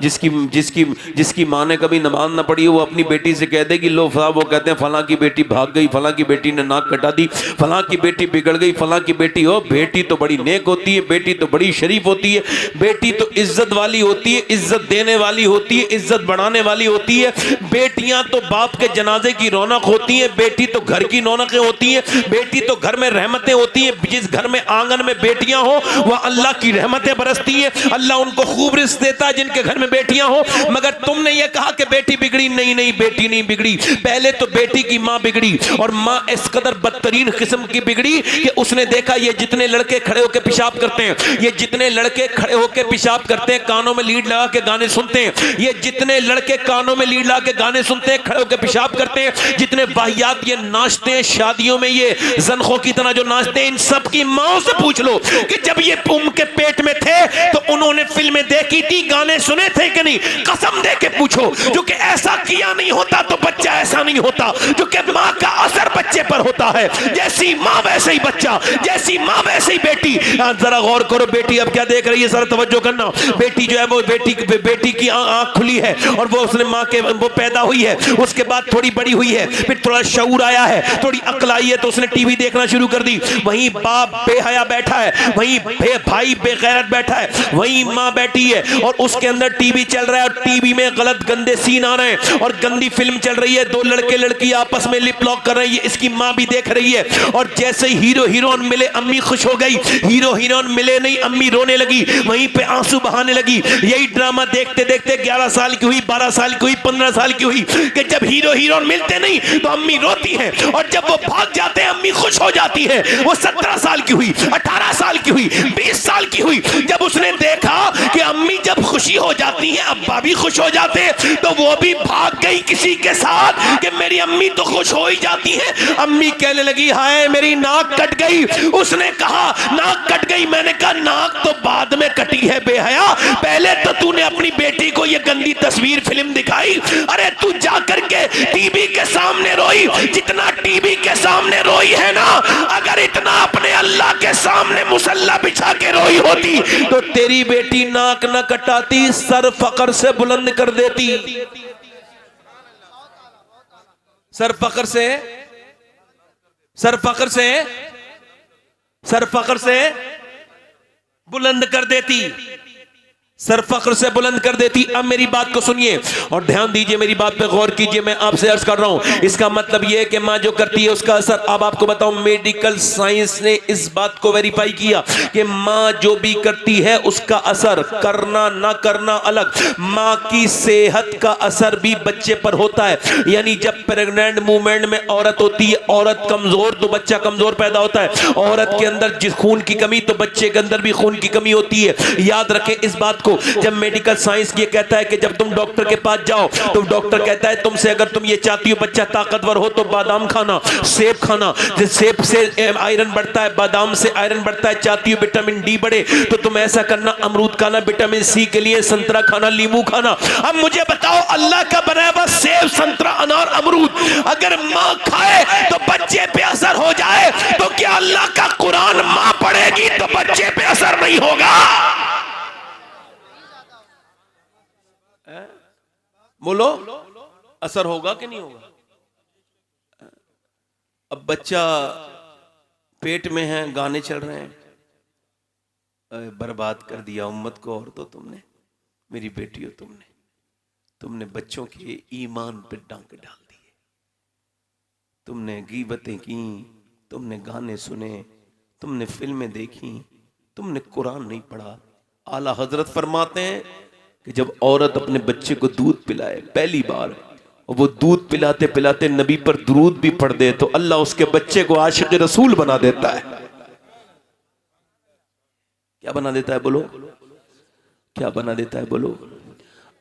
जिसकी माँ ने कभी नमाज ना पढ़ी हो, वो अपनी बेटी से कह देगी लो साहब, वो कहते हैं फलां की बेटी भाग गई, फलां की बेटी ने नाक कटा दी, फलां की बेटी बिगड़ गई, फलां की बेटी हो। बेटी तो बड़ी नेक होती है, बेटी तो बड़ी शरीफ होती है, बेटी तो इज्जत वाली होती है, इज्जत देने वाली होती है, इज्जत बढ़ाने वाली होती है। बेटियां तो बाप के जनाजे की रौनक होती है, बेटी तो घर की रौनकें होती है, बेटी तो घर में रहमतें होती है। जिस घर में आंगन में बेटियां हो, वह अल्लाह की रहमतें बरसती है। अल्लाह उनको खूब रिज़्क़ देता है जिनके घर में बेटियां हो। मगर तुमने ये कहा कि बेटी बिगड़ी, नहीं नहीं, बेटी नहीं बिगड़ी। पहले तो बेटी की माँ बिगड़ी, और माँ इस कदर बदतरीन किस्म की बिगड़ी कि उसने देखा ये जितने लड़के खड़े होकर पेशाब करते हैं, ये जितने लड़के खड़े होकर पेशाब करते हैं, कानों में लीड लगा के गाने सुनते हैं, ये जितने लड़के कानों में लीड लगा के गाने सुनते हैं, खड़े होकर पेशाब करते हैं, जितने वाहियात ये नाचते हैं शादियों में, ये ज़नखों की तरह जो नाचते हैं, इन सब की माओं से पूछ लो कि जब ये के पेट में थे तो उन्होंने फिल्में देखी थी, गाने सुने थे कि नहीं? कसम दे के पूछो। जो कि ऐसा किया नहीं होता तो बच्चा ऐसा नहीं होता। जो कि माँ का असर बच्चे पर होता है, जैसी माँ वैसे ही बच्चा, जैसी माँ वैसे ही बेटी। जरा गौर करो, बेटी अब क्या देख रही है, जरा तवज्जो करना। बेटी जो है वो बेटी की आंख खुली है और वो उसने माँ के वो पैदा हुई है, उसके बाद थोड़ी बड़ी हुई है, फिर थोड़ा शऊर आया है, थोड़ी अक्ल आई है तो उसने टीवी देखना शुरू कर दी। वहीं बाप बेहया बैठा है, वहीं भाई बेगैरत बैठा है, वहीं माँ बैठी है और उसके अंदर टीवी चल रहा है और टीवी में गलत गंदे सीन आ रहे हैं और गंदी फिल्म चल रही है। दो लड़के लड़की आपस में लिप लॉक कर रहे हैं, इसकी माँ भी देख रही है। और जैसे ही हीरो हीरोइन मिले अम्मी खुश हो गई, हीरो हीरोइन मिले नहीं अम्मी रोने लगी, वहीं पे आंसू बहाने लगी। यही ड्रामा देखते देखते 11 साल की हुई, 12 साल की हुई, 15 साल की हुई कि जब हीरो हीरोइन मिलते नहीं तो अम्मी रोती है और जब वो भाग जाते हैं अम्मी खुश हो जाती है। वो 17 साल की हुई, 18 साल की हुई, 20 साल की हुई। जब उसने देखा कि अम्मी जब खुशी हो जाती है अब्बा भी खुश हो जाते हैं तो वो भी भाग गई किसी के साथ कि मेरी अम्मी तो खुश हो ही जाती है। अम्मी कहने लगी हाय मेरी नाक कट गई। उसने कहा नाक कट गई, मैंने कहा नाक तो बाद में कटी है बेहया, पहले तो तूने अपनी बेटी को ये गंदी तस्वीर फिल्म दिखाई। अरे तू जा करके टीवी के सामने रोई, जितना टीवी के सामने रोई है ना, अगर इतना अपने अल्लाह के सामने मुसल्ला बिछा के रोई होती तो तेरी बेटी नाक न कटाती, सर फकर से बुलंद कर देती। सर फकर से, सर फकर से, सर फकर से बुलंद कर देती, सर फख्र से बुलंद कर देती। अब मेरी बात को सुनिए और ध्यान दीजिए, मेरी बात पे गौर कीजिए। मैं आपसे अर्ज कर रहा हूं, इसका मतलब यह है कि मां जो करती है उसका असर। अब आपको बताऊं, मेडिकल साइंस ने इस बात को वेरीफाई किया कि मां जो भी करती है उसका असर, करना ना करना अलग, मां की सेहत का असर भी बच्चे पर होता है। यानी जब प्रेग्नेंट मूवमेंट में औरत होती है, औरत कमजोर तो बच्चा कमजोर पैदा होता है। औरत के अंदर जिस खून की कमी तो बच्चे के अंदर भी खून की कमी होती है। याद रखें इस बात। जब मेडिकल साइंस ये कहता है कि जब तुम डॉक्टर के पास जाओ तो डॉक्टर कहता है तुमसे अगर तुम ये चाहती हो बच्चा ताकतवर हो तो बादाम खाना, सेब खाना, सेब से आयरन बढ़ता है, बादाम से आयरन बढ़ता है। चाहती हो विटामिन डी बढ़े तो तुम ऐसा करना, अमरूद खाना विटामिन सी के लिए, संतरा खाना, नींबू खाना। अब मुझे बताओ, अल्लाह का बनाया हुआ सेब, संतरा, अनार, अमरूद अगर मां खाए तो बच्चे पे असर हो जाए तो क्या अल्लाह का कुरान मां पढ़ेगी तो बच्चे पे असर नहीं होगा? बोलो, असर होगा कि नहीं होगा? अब बच्चा पेट में है, गाने चल रहे हैं, बर्बाद कर दिया उम्मत को। और तो तुमने, मेरी बेटी हो, तुमने बच्चों के ईमान पे डांके डाल दिए। तुमने गीबतें की, तुमने गाने सुने, तुमने फिल्में देखी, तुमने कुरान नहीं पढ़ा। आला हजरत फरमाते हैं कि जब औरत अपने बच्चे को दूध पिलाए पहली बार और वो दूध पिलाते पिलाते नबी पर दुरूद भी पढ़ दे तो अल्लाह उसके बच्चे को आशिक रसूल बना देता है। क्या बना देता है बोलो? क्या बना देता है बोलो?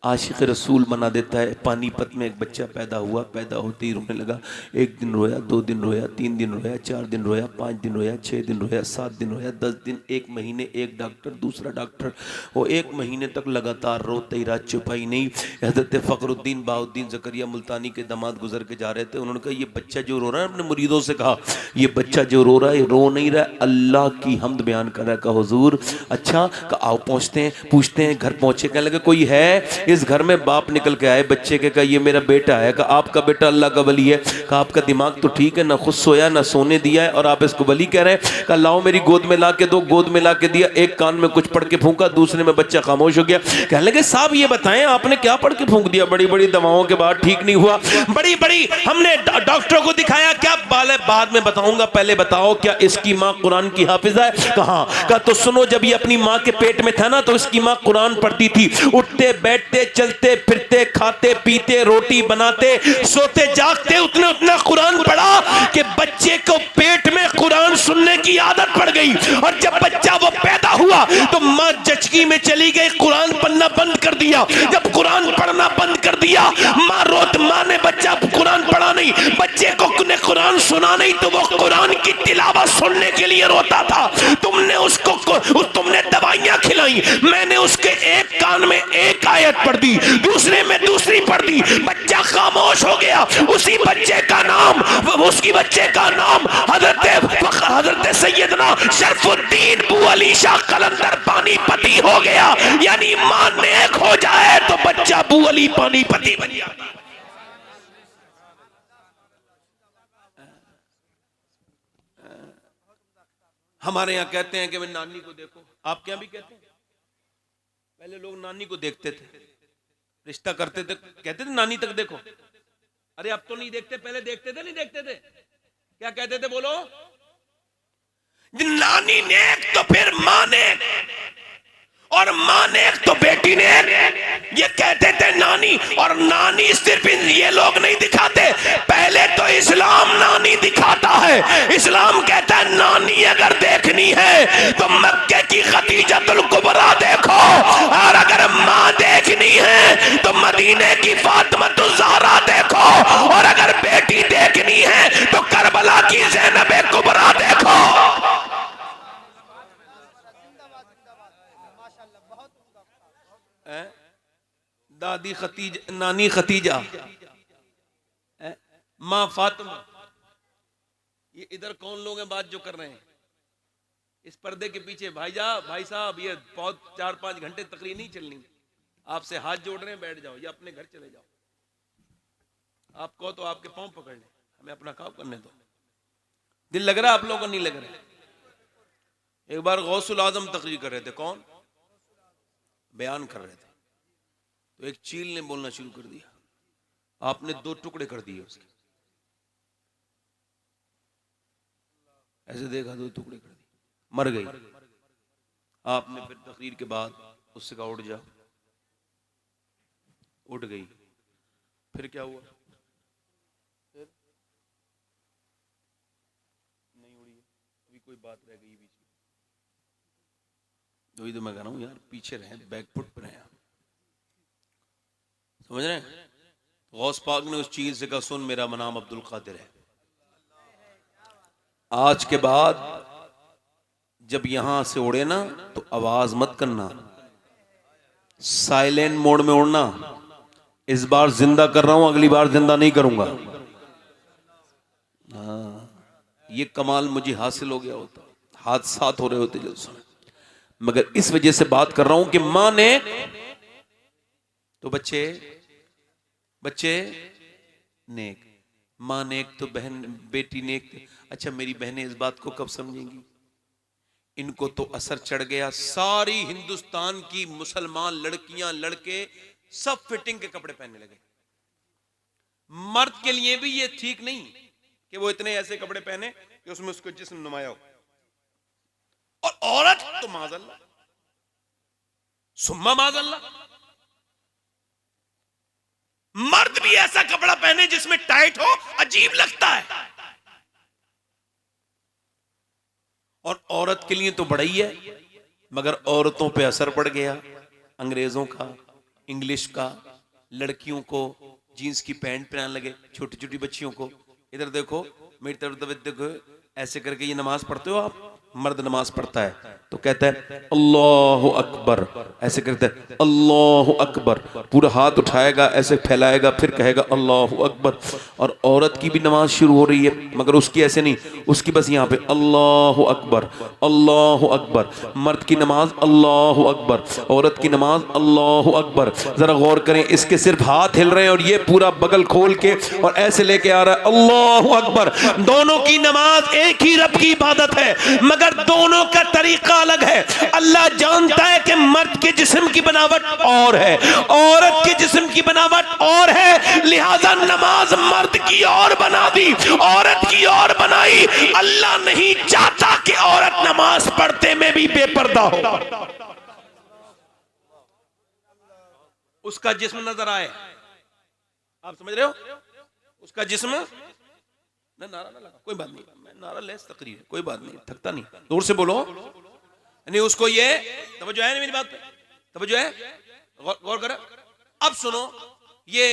आशिक रसूल बना देता है। पानीपत में एक बच्चा पैदा हुआ, पैदा होते ही रोने लगा। 1 दिन रोया, 2 दिन रोया, 3 दिन रोया, 4 दिन रोया, 5 दिन रोया, 6 दिन रोया, 7 दिन रोया, 10 दिन, 1 महीने, एक डॉक्टर, दूसरा डॉक्टर। वो 1 महीने तक लगातार रोते ही रात छुपाई नहीं। हज़रत फ़खरुद्दीन बाउद्दीन ज़करिया मुल्तानी के दामाद गुजर के जा रहे थे। उन्होंने कहा ये बच्चा जो रो रहा है, अपने मुरीदों से कहा ये बच्चा जो रो रहा है रो नहीं रहा है, अल्लाह की हमद बयान कर रहा है। कहा हुजूर अच्छा, आओ पहुँचते हैं, पूछते हैं। घर पहुँचे, कहने लगे कोई है इस घर में? बाप निकल के आए बच्चे के, कहा ये मेरा बेटा है। कहा आपका बेटा अल्लाह का वली है? कहा आपका दिमाग तो ठीक है, ना खुद सोया ना सोने दिया है और आप इसको वली कह रहे हैं? कहा लाओ मेरी गोद में ला के दो। गोद में ला के दिया, एक कान में कुछ पढ़ के फूंका, दूसरे में बच्चा खामोश हो गया। कहने लगे साहब ये बताएं आपने क्या पढ़ के फूंक दिया? बड़ी बड़ी दवाओं के बाद ठीक नहीं हुआ, बड़ी बड़ी हमने डॉक्टरों को दिखाया। क्या बाद में बताऊंगा, पहले बताओ क्या इसकी माँ कुरान की हाफिजा है? कहा तो सुनो, जब ये अपनी माँ के पेट में था ना तो इसकी माँ कुरान पढ़ती थी। उठते बैठते चलते फिरते खाते पीते रोटी बनाते सोते जागते उतना कुरान पढ़ा कि बच्चे को पेट में कुरान सुनने की आदत पड़ गई। और जब बच्चा वो पैदा हुआ तो माँ जचकी में चली गई, कुरान पढ़ना बंद कर दिया। जब कुरान पढ़ना बंद कर दिया, माँ ने बच्चा कुरान पढ़ा नहीं। बच्चे को कुरान सुना नहीं तो वो कुरान की तिलावत सुनने के लिए रोता था। तुमने दवाइयां खिलाई, मैंने उसके एक कान में एक आयत पढ़ दी, दूसरे में दूसरी पढ़ दी, बच्चा खामोश हो गया। उसी बच्चे का नाम हजरत सैयदना शरफुद्दीन बू अली शाह कलंदर पानीपती हो गया। यानी मां नेक हो जाए तो बच्चा बू अली पानीपती बन जाता। हमारे यहाँ कहते हैं कि मैं नानी को देखो, आपके यहाँ भी कहते हैं? पहले लोग नानी को देखते थे, रिश्ता करते थे, कहते थे नानी तक देखो। अरे अब तो नहीं देखते, पहले देखते थे, नहीं देखते थे? क्या कहते थे बोलो? नानी नेक तो फिर मां नेक, और मां नेक तो बेटी नेक। ये कहते थे नानी, और नानी सिर्फ ये लोग नहीं दिखाते, पहले तो इस्लाम नानी दिखाता है। इस्लाम कहता है नानी अगर देखनी है तो मक्के की खदीजतुल कुबरा देखो, और अगर मां देखनी है तो मदीने की फातिमातुज़ ज़हरा देखो, और अगर बेटी देखनी है तो करबला की ज़ैनब कुबरा देखो। दादी खतीजा, नानी खतीजा, माँ फातिमा। ये इधर कौन लोग हैं बात जो कर रहे हैं? इस पर्दे के पीछे भाई साहब, ये बहुत 4-5 घंटे तकरीर नहीं चलनी। आपसे हाथ जोड़ रहे हैं, बैठ जाओ या अपने घर चले जाओ। आपको तो आपके पांव पकड़ ले, हमें अपना काम करने दो। दिल लग रहा है आप लोगों को? नहीं लग रहा? एक बार गौसुल आजम तकरीर कर रहे थे, कौन बयान कर रहे थे, तो एक चील ने बोलना शुरू कर दिया। आपने 2 टुकड़े कर दिए उसके, ऐसे देखा 2 टुकड़े कर दिए, मर गई। आपने फिर तकरीर के बाद उससे कहा उठ जा, उठ गई। फिर क्या हुआ? फिर नहीं उड़ी, अभी कोई बात रह गई बीच में। वही तो मैं कह रहा हूं यार, पीछे रहे, बैकफुट पर रहे, समझ रहे हैं? गौस पाक ने उस चीज से कहा सुन, मेरा नाम अब्दुल कादिर है, आज के बाद जब यहां से उड़े ना तो आवाज मत करना, साइलेंट मोड में उड़ना। इस बार जिंदा कर रहा हूं, अगली बार जिंदा नहीं करूंगा। ये कमाल मुझे हासिल हो गया होता, हादसात हो रहे होते जलसों में, मगर इस वजह से बात कर रहा हूं कि मां ने तो बच्चे नेक, मां नेक तो बहन बेटी नेक। अच्छा मेरी बहनें इस बात को कब समझेंगी? इनको तो असर चढ़ गया, सारी हिंदुस्तान की मुसलमान लड़कियां लड़के सब फिटिंग के कपड़े पहनने लगे। मर्द के लिए भी ये ठीक नहीं कि वो इतने ऐसे कपड़े पहने कि उसमें उसको जिस्म नुमाया हो, और औरत तो माज़अल्लाह सुम्मा माज़अल्लाह, मर्द भी ऐसा कपड़ा पहने जिसमें टाइट हो, अजीब लगता है। और औरत के लिए तो बड़ा ही है, मगर औरतों पे असर पड़ गया अंग्रेजों का, इंग्लिश का। लड़कियों को जीन्स की पैंट पहनाने लगे, छोटी छोटी बच्चियों को। इधर देखो, मेरी तरफ देखो, ऐसे करके ये नमाज पढ़ते हो आप? मर्द नमाज पढ़ता है तो कहता है अल्लाहु अकबर, ऐसे करता है अल्लाहु अकबर, पूरा हाथ उठाएगा, ऐसे फैलाएगा, फिर कहेगा अल्लाहु अकबर। और औरत की भी नमाज शुरू हो रही है, मगर उसकी ऐसे नहीं, उसकी बस यहाँ पे अल्लाहु अकबर अल्लाहु अकबर। मर्द की नमाज अल्लाहु अकबर, औरत की नमाज अल्लाहु अकबर। जरा गौर करें, इसके सिर्फ हाथ हिल रहे हैं और ये पूरा बगल खोल के और ऐसे लेके आ रहा है अल्लाहु अकबर। दोनों की नमाज एक ही रब की इबादत है, मगर दोनों का तरीका अलग है। अल्लाह जानता है कि मर्द के जिस्म की बनावट और है, औरत के जिस्म की बनावट और है, लिहाजा नमाज मर्द की और बना दी, औरत की और बनाई। अल्लाह नहीं चाहता कि औरत नमाज पढ़ते में भी बेपर्दा हो, उसका जिस्म नजर आए। आप समझ रहे हो? उसका जिस्म ना, नारा ना लगा, कोई बात नहीं, मैं नारा लेस तकरीर है, कोई बात नहीं, थकता नहीं, दूर से बोलो। नहीं उसको ये तवज्जो है, मेरी बात पे तवज्जो है, गौर करो। अब सुनो, ये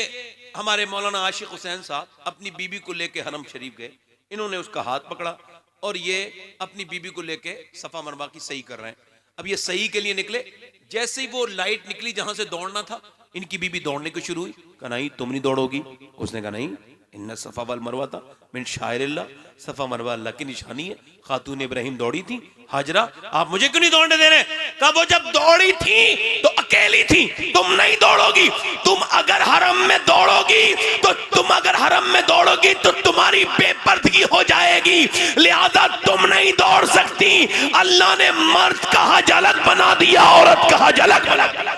हमारे मौलाना आशिक हुसैन साहब अपनी बीबी को लेके हरम शरीफ गए, इन्होंने उसका हाथ पकड़ा और ये अपनी बीबी को लेके सफा मरवा की सही कर रहे हैं। अब ये सही के लिए निकले, जैसे ही वो लाइट निकली जहां से दौड़ना था, इनकी बीबी दौड़ने को शुरू हुई। कहा नहीं तुम नहीं दौड़ोगी। उसने कहा नहीं, इन्ना सफा वल मरवा था मिन शायरिल्लाह, सफा मरवा अल्लाह की निशानी है। खातून इब्राहिम दौड़ी थी, हाजरा आप मुझे क्यों नहीं दौड़ने दे रहे? कहा वो जब दौड़ी थी तो अकेली थी, तुम नहीं दौड़ोगी। तुम अगर हरम में दौड़ोगी तो तुम्हारी बेपर्दगी हो जाएगी, लिहाजा तुम नहीं दौड़ सकती। अल्लाह ने मर्द का हज अलग बना दिया, औरत का हज अलग बना दिया।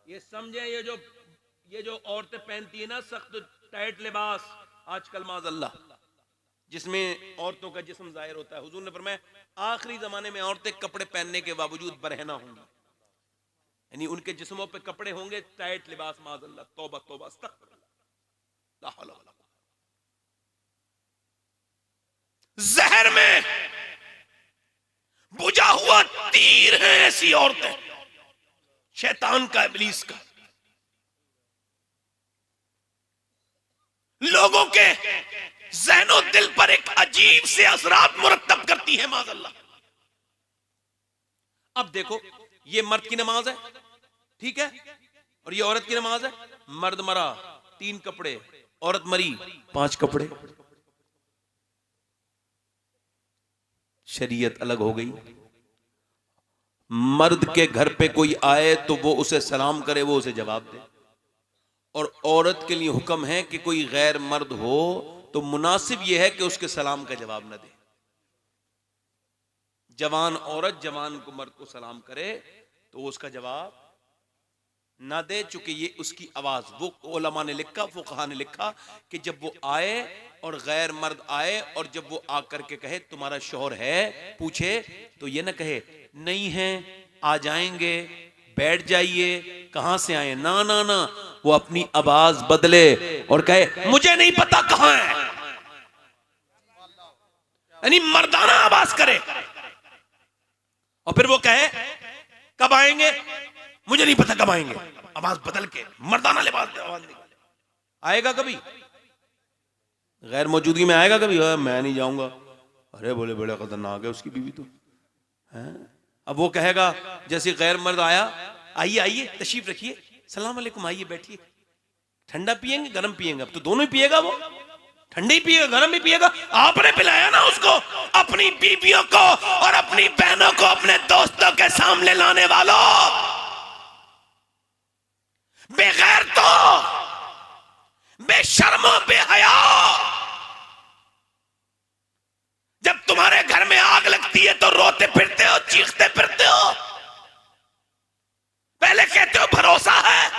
ये समझे, ये जो औरतें पहनती है ना सख्त टाइट लिबास आजकल माज़अल्लाह, जिसमें औरतों का जिस्म जाहिर होता है। हुजूर ने फरमाया आखिरी जमाने में औरतें कपड़े पहनने के बावजूद बरहना होंगी, यानी उनके जिस्मों पे कपड़े होंगे टाइट लिबास। माज़अल्लाह, तौबा तौबा, अस्तगफिरुल्लाह, ला हौला वला कुव्वता। जहर में बुझा हुआ तीर है ऐसी औरतें, शैतान का, इब्लीस का। लोगों के ज़हनो दिल पर एक अजीब से असरात मुरत्तब करती है माज़अल्लाह। अब देखो, ये मर्द की नमाज है, ठीक है, और ये औरत की नमाज है। मर्द मरा 3 कपड़े, औरत मरी 5 कपड़े। शरीयत अलग हो गई। मर्द के घर पे कोई आए तो वो उसे सलाम करे, वो उसे जवाब दे, और औरत के लिए हुक्म है कि कोई गैर मर्द हो तो मुनासिब यह है कि उसके सलाम का जवाब न दे। जवान औरत जवान को मर्द को सलाम करे तो उसका जवाब ना दे, चूंकि ये उसकी आवाज। वो उलमा ने लिखा, फुकहा ने लिखा कि जब वो आए और गैर मर्द आए और जब वो आकर के कहे तुम्हारा शौहर है, पूछे, तो ये ना कहे नहीं है, आ जाएंगे, बैठ जाइए, कहां से आए, ना ना ना, वो अपनी आवाज बदले और कहे मुझे नहीं पता कहां है, यानी मर्दाना आवाज करे। और फिर वो कहे कब आएंगे, मुझे नहीं पता कब आएंगे, आवाज बदल के मर्दाना लिबास आवाज निकाले। आएगा कभी गैर मौजूदगी में, आएगा कभी मैं नहीं जाऊंगा, अरे बोले बड़े खतरनाक है उसकी बीवी तो है। अब वो कहेगा जैसे गैर मर्द आया, आइए आइए तशरीफ रखिए, सलाम अलैकुम, आइए बैठिए, ठंडा पिएंगे गरम पिएंगे, अब तो दोनों ही पिएगा, वो ठंडे ही पिएगा गरम भी पिएगा। आपने पिलाया ना उसको, अपनी बीवियों को और अपनी बहनों को अपने दोस्तों के सामने लाने वालों, बेगैर तो, बेशर्मो, बेहया। जब तुम्हारे घर में आग लगती है तो रोते फिरते हो, चीखते फिरते हो, पहले कहते हो भरोसा है।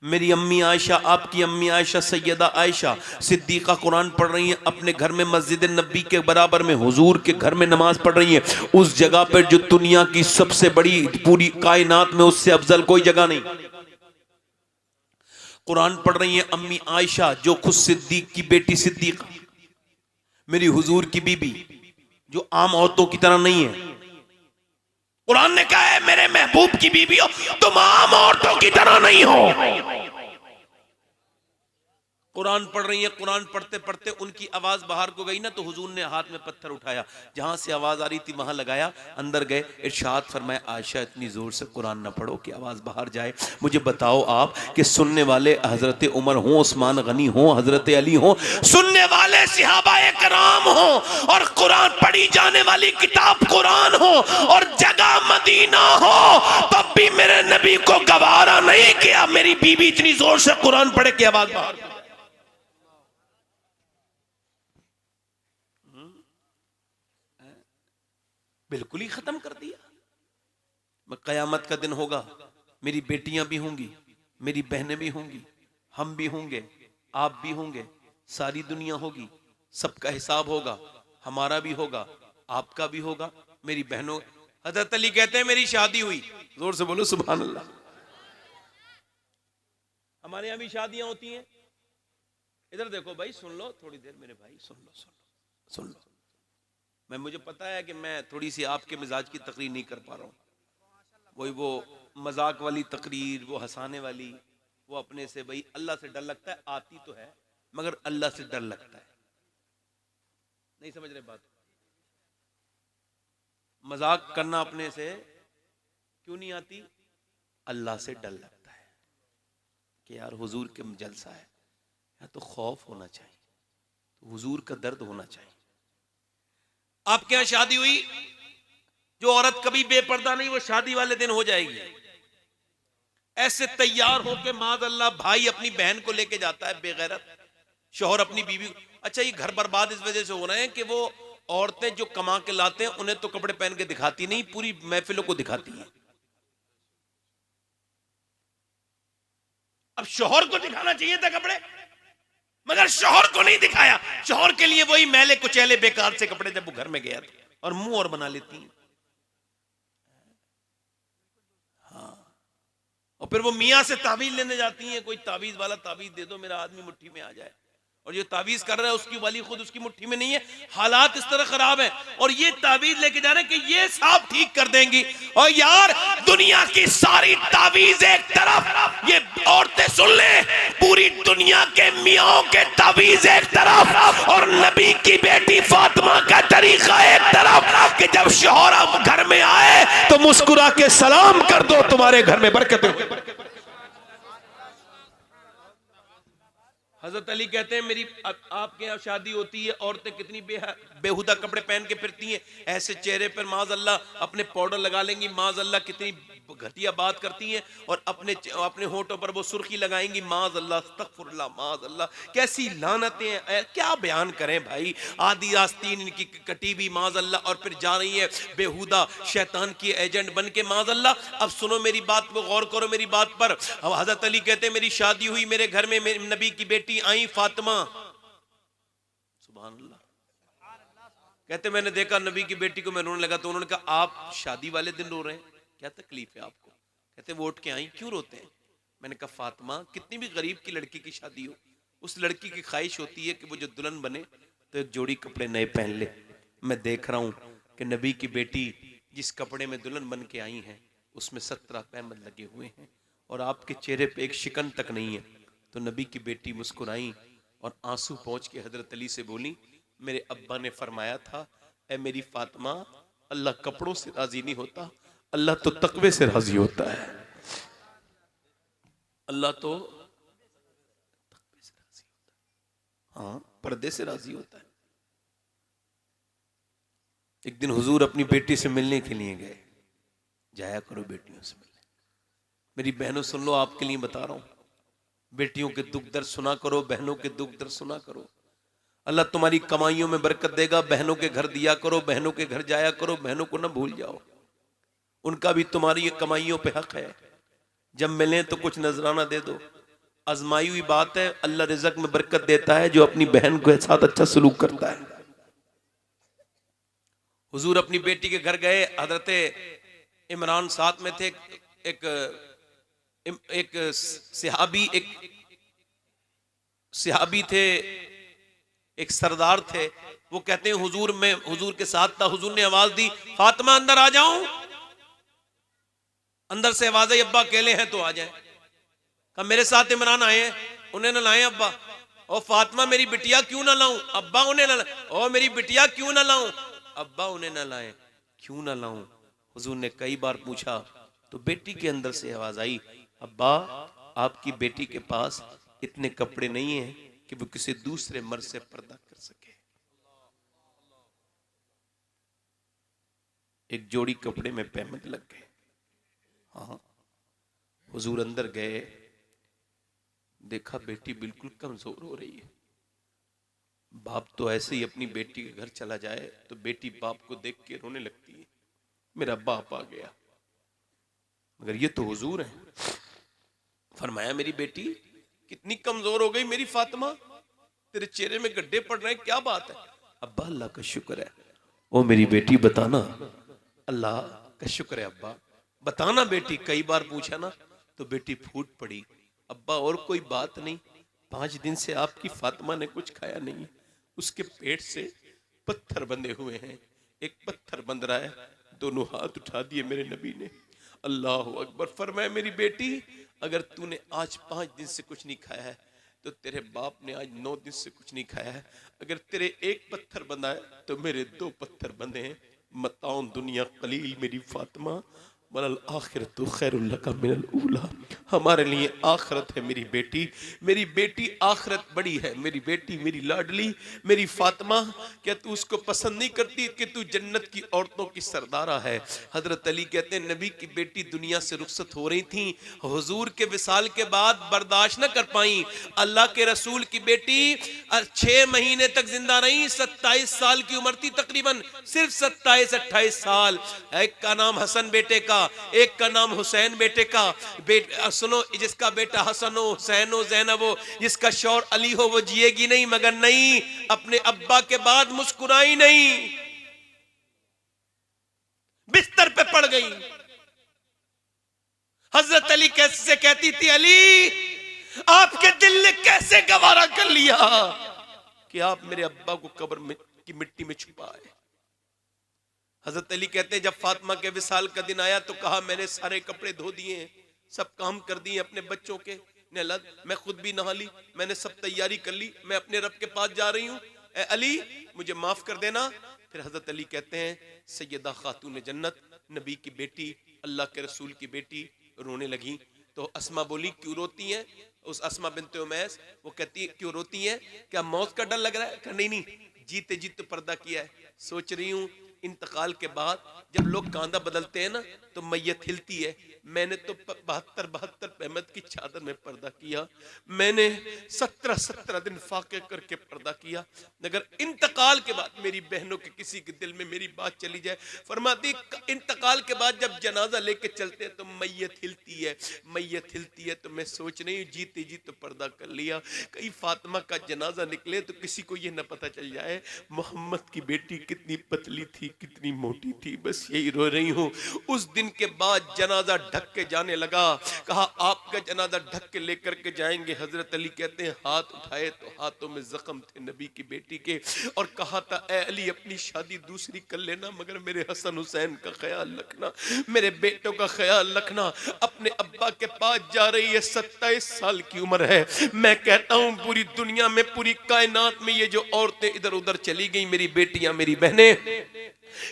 मेरी अम्मी आयशा, आपकी अम्मी आयशा, सैयदा आयशा सिद्दीका कुरान पढ़ रही हैं अपने घर में, मस्जिद नबी के बराबर में हुजूर के घर में नमाज पढ़ रही हैं, उस जगह पर जो दुनिया की सबसे बड़ी, पूरी कायनात में उससे अफजल कोई जगह नहीं। कुरान पढ़ रही हैं अम्मी आयशा, जो खुद सिद्दीक की बेटी सिद्दीका, मेरी हुजूर की बीबी, जो आम औरतों की तरह नहीं है। कुरान ने कहा है मेरे महबूब की बीबी हो, तुम आम औरतों की तरह नहीं हो। कुरान पढ़ रही है, कुरान पढ़ते पढ़ते उनकी आवाज बाहर को गई ना, तो हुजूर ने हाथ में पत्थर उठाया, जहां से आवाज आ रही थी वहां लगाया, अंदर गए, इरशाद फरमाया आयशा इतनी जोर से कुरान ना पढ़ो कि आवाज बाहर जाए। मुझे बताओ आप कि सुनने वाले हजरत उमर हो, उस्मान गनी हो, हजरत अली हो, सुनने वाले सहाबाए कराम हो, और कुरान पढ़ी जाने वाली किताब कुरान हो, और जगह मदीना हो, तब भी मेरे नबी को गवारा नहीं किया मेरी बीबी इतनी जोर से कुरान पढ़े कि आवाज बाहर। बिल्कुल ही खत्म कर दिया। कयामत का दिन होगा, मेरी बेटियां भी होंगी, मेरी बहनें भी होंगी, हम भी होंगे, आप भी होंगे, सारी दुनिया होगी, सबका हिसाब होगा, हमारा भी होगा, आपका भी होगा, मेरी बहनों। हजरत अली कहते हैं मेरी शादी हुई, जोर से बोलो सुभान अल्लाह। हमारे यहां भी शादियां होती हैं। इधर देखो भाई, सुन लो थोड़ी देर, मेरे भाई सुन लो सुन लो सुन लो। मुझे पता है कि मैं थोड़ी सी आपके मिजाज की तकरीर नहीं कर पा रहा हूँ, वो मजाक वाली तकरीर, वो हंसाने वाली, वो अपने से भाई अल्लाह से डर लगता है, आती तो है मगर अल्लाह से डर लगता है। नहीं समझ रहे बात? मजाक करना अपने से क्यों नहीं आती? अल्लाह से डर लगता है कि यार हुजूर के जलसा है, या तो खौफ होना चाहिए, तो हुजूर का दर्द होना चाहिए। आपके यहां शादी हुई, जो औरत कभी बेपर्दा नहीं वो शादी वाले दिन हो जाएगी। ऐसे तैयार होके माद अल्लाह भाई अपनी बहन को लेके जाता है बेगैरत, शौहर अपनी बीवी। अच्छा ये घर बर्बाद इस वजह से हो रहे हैं कि वो औरतें जो कमा के लाते हैं उन्हें तो कपड़े पहन के दिखाती नहीं, पूरी महफिलों को दिखाती हैं। अब शौहर को दिखाना चाहिए था कपड़े, मगर शौहर को नहीं दिखाया। शौहर के लिए वही मैले कुचैले बेकार से कपड़े जब वो घर में गया था, और मुंह और बना लेती हैं। हाँ, और फिर वो मियां से ताबीज लेने जाती हैं, कोई ताबीज वाला ताबीज दे दो मेरा आदमी मुट्ठी में आ जाए, और ये ताबीज कर रहा है उसकी वाली खुद उसकी मुट्ठी में नहीं है। हालात इस तरह खराब है, और ये ताबीज लेके जा रहे हैं कि ये साहब ठीक कर देंगी। और यार दुनिया की सारी ताबीज एक तरफ, ये औरतें सुन ले, पूरी दुनिया के मियाओं के ताबीज एक तरफ, और नबी की बेटी फातिमा का तरीका एक तरफ कि जब शौहर घर में आए तो मुस्कुरा के सलाम कर दो, तुम्हारे घर में बरकतें। हजरत अली कहते हैं मेरी आपके यहाँ शादी होती है, औरतें कितनी बेहुदा कपड़े पहन के फिरती हैं, ऐसे चेहरे पर माज अल्लाह अपने पाउडर लगा लेंगी, माज अल्लाह कितनी घटिया बात करती हैं, और अपने होठों पर वो सुर्खी लगाएंगी, माज अल्लाह अस्तगफुरुल्लाह माज अल्लाह। कैसी लानतें हैं, क्या बयान करें भाई। आधी आस्तीन इनकी कटी भी माज अल्लाह, और फिर जा रही है बेहुदा शैतान की एजेंट बन के माज अल्लाह। अब सुनो मेरी बात पर गौर करो, मेरी बात पर। अब हजरत अली कहते हैं मेरी शादी हुई, मेरे घर में नबी की बेटी आई फातिमा, सुभान अल्लाह। कहते मैंने देखा नबी की बेटी को, मैं रोने लगा, तो उन्होंने कहा आप शादी वाले दिन रो रहे हैं, क्या तकलीफ है आपको? कहते वो उठ के आई, क्यों रोते हैं? मैंने कहा फातिमा कितनी भी गरीब की लड़की की शादी हो, उस लड़की की ख्वाहिश होती है कि वो जो दुल्हन बने तो एक जोड़ी कपड़े नए पहन ले। मैं देख रहा हूं कि नबी की बेटी जिस कपड़े में दुल्हन बन के आई है उसमें 17 पैमद लगे हुए हैं, और आपके चेहरे पे एक शिकन तक नहीं है। तो नबी की बेटी मुस्कुराई और आंसू पहुंच के हजरत अली से बोली, मेरे अब्बा ने फरमाया था ऐ मेरी फातिमा, अल्लाह कपड़ों से राजी नहीं होता, अल्लाह तो तकवे से राजी होता है। अल्लाह तो तकवे से राजी होता है, हाँ पर्दे से राजी होता है। एक दिन हुजूर अपनी बेटी से मिलने के लिए गए, जाया करो बेटियों से मिलने। मेरी बहनों सुन लो, आपके लिए बता रहा हूं, बेटियों के दुख दर्द सुना करो, बहनों के दुख दर्द सुना करो। अल्लाह तुम्हारी कमाइयों में बरकत देगा। बहनों के घर दिया करो, बहनों के घर जाया करो, बहनों को ना भूल जाओ, उनका भी तुम्हारी कमाइयों पे हक है। जब मिले तो कुछ नजराना दे दो। आजमाई हुई बात है, अल्लाह रिज़्क में बरकत देता है जो अपनी बहन के साथ अच्छा सलूक करता है। हुजूर अपनी बेटी के घर गए, हजरत इमरान साथ में थे, एक सिहाबी थे, एक सरदार थे। वो कहते हैं हुजूर में हुजूर के साथ था, हुजूर ने आवाज दी फातिमा अंदर आ जाऊं। अंदर से आवाज आई अब्बा अकेले हैं तो आ जाए। कहा मेरे साथ इमरान आए हैं, उन्हें ना लाएं अब्बा। और फातिमा मेरी बिटिया क्यों ना लाऊं अब्बा, उन्हें ना लाएं। और मेरी बिटिया क्यों ना लाऊं अब्बा, उन्हें ना लाएं। क्यों ना लाऊं? हुजूर ने कई बार पूछा तो बेटी के अंदर से आवाज आई अब्बा आपकी बेटी के पास इतने कपड़े नहीं हैं कि वो किसी दूसरे मर्द से पर्दा कर सके। एक जोड़ी कपड़े में पैमद लग गए। हाँ, हुजूर अंदर गए, देखा बेटी बिल्कुल कमजोर हो रही है। बाप तो ऐसे ही अपनी बेटी के घर चला जाए तो बेटी बाप को देख के रोने लगती है, मेरा बाप आ गया। मगर ये तो हुजूर है। फरमाया मेरी बेटी कितनी कमजोर हो गई मेरी फातिमा, तेरे चेहरे में गड्ढे पड़ रहे हैं, क्या बात है? अब्बा अल्लाह का शुक्र है। ओ मेरी बेटी बताना, अल्लाह का शुक्र है अब्बा बताना बेटी। कई बार पूछा ना तो बेटी फूट पड़ी, अब्बा और कोई बात नहीं, 5 दिन से आपकी फातिमा ने कुछ खाया नहीं, उसके पेट से पत्थर बंधे हुए हैं, एक पत्थर बंध रहा है। दोनों हाथ उठा दिए मेरे नबी ने, अल्लाह अकबर। फरमाया मेरी बेटी अगर तूने आज 5 दिन से कुछ नहीं खाया है तो तेरे बाप ने आज 9 दिन से कुछ नहीं खाया है। अगर तेरे एक पत्थर बंधा है तो मेरे 2 पत्थर बंधे हैं। मताउन दुनिया कलील मेरी फातिमा, वलल आखिरतु खैरुल लका मिनल ऊला। हमारे लिए आखिरत है मेरी बेटी आखिरत बड़ी है। मेरी बेटी, मेरी लाडली, मेरी फातिमा, क्या तू उसको पसंद नहीं करती कि तू जन्नत की औरतों की सरदारा है। हजरत अली कहते हैं नबी की बेटी दुनिया से रुखसत हो रही थी, हुजूर के विसाल के बाद बर्दाश्त न कर पाई। अल्लाह के रसूल की बेटी 6 महीने तक जिंदा रही। 27 साल की उम्र थी तकरीबन, सिर्फ 27-28 साल। एक का नाम हसन बेटे का, एक का नाम हुसैन बेटे का। सुनो, जिसका बेटा हसन हो, हुसैन हो, ज़ैनब हो, जिसका शौहर अली हो, वो जिएगी नहीं, मगर नहीं, अपने अब्बा के बाद मुस्कुराई नहीं, बिस्तर पे पड़ गई। हजरत अली कैसे कहती थी, अली आपके दिल ने कैसे गवारा कर लिया कि आप मेरे अब्बा को कब्र में की मिट्टी में छुपाए। हजरत अली कहते हैं जब फातिमा के विसाल का दिन आया तो कहा मैंने सारे कपड़े धो दिए हैं, सब काम कर दिए अपने बच्चों के, मैं खुद भी नहा ली, मैंने सब तैयारी कर ली, मैं अपने रब के पास जा रही हूँ, ए अली मुझे माफ कर देना। फिर हजरत अली कहते हैं सैयदा खातून जन्नत, नबी की बेटी, अल्लाह के रसूल की बेटी रोने लगी। तो अस्मा बोली क्यों रोती हैं? उस अस्मा बिन्ते उमैस वो कहती है क्यों रोती हैं, क्या मौत का डर लग रहा है? नहीं, जीते जीते पर्दा किया है। सोच रही हूँ इंतकाल के बाद जब लोग कांधा बदलते हैं ना तो मैयत हिलती है। मैंने तो 72 रहमत की चादर में पर्दा किया, मैंने 17 दिन फाके करके पर्दा किया, मगर इंतकाल के बाद मेरी बहनों के किसी के दिल में मेरी बात चली जाए। फरमाती इंतकाल के बाद जब जनाजा लेके चलते हैं तो मैयत हिलती है। तो मैं सोच रही हूँ जीते जी तो पर्दा कर लिया, कहीं फातिमा का जनाजा निकले तो किसी को ये न पता चल जाए मोहम्मद की बेटी कितनी पतली थी, कितनी मोटी थी। बस यही रो रही हूँ। उस दिन के बाद जनाजा ढक के जाने लगा। कहा आपका जनाजा ढक के लेकर के जाएंगे। हजरत अली कहते हैं हाथ उठाए तो हाथों में जख्म थे नबी की बेटी के, और कहा था ए अली अपनी शादी दूसरी कर लेना, मगर मेरे हसन हुसैन का ख्याल रखना, मेरे बेटों का ख्याल रखना। अपने अब्बा के पास जा रही है, 27 साल की उम्र है। मैं कहता हूँ पूरी दुनिया में, पूरी कायनात में ये जो औरतें इधर उधर चली गई, मेरी बेटियां, मेरी बहनें,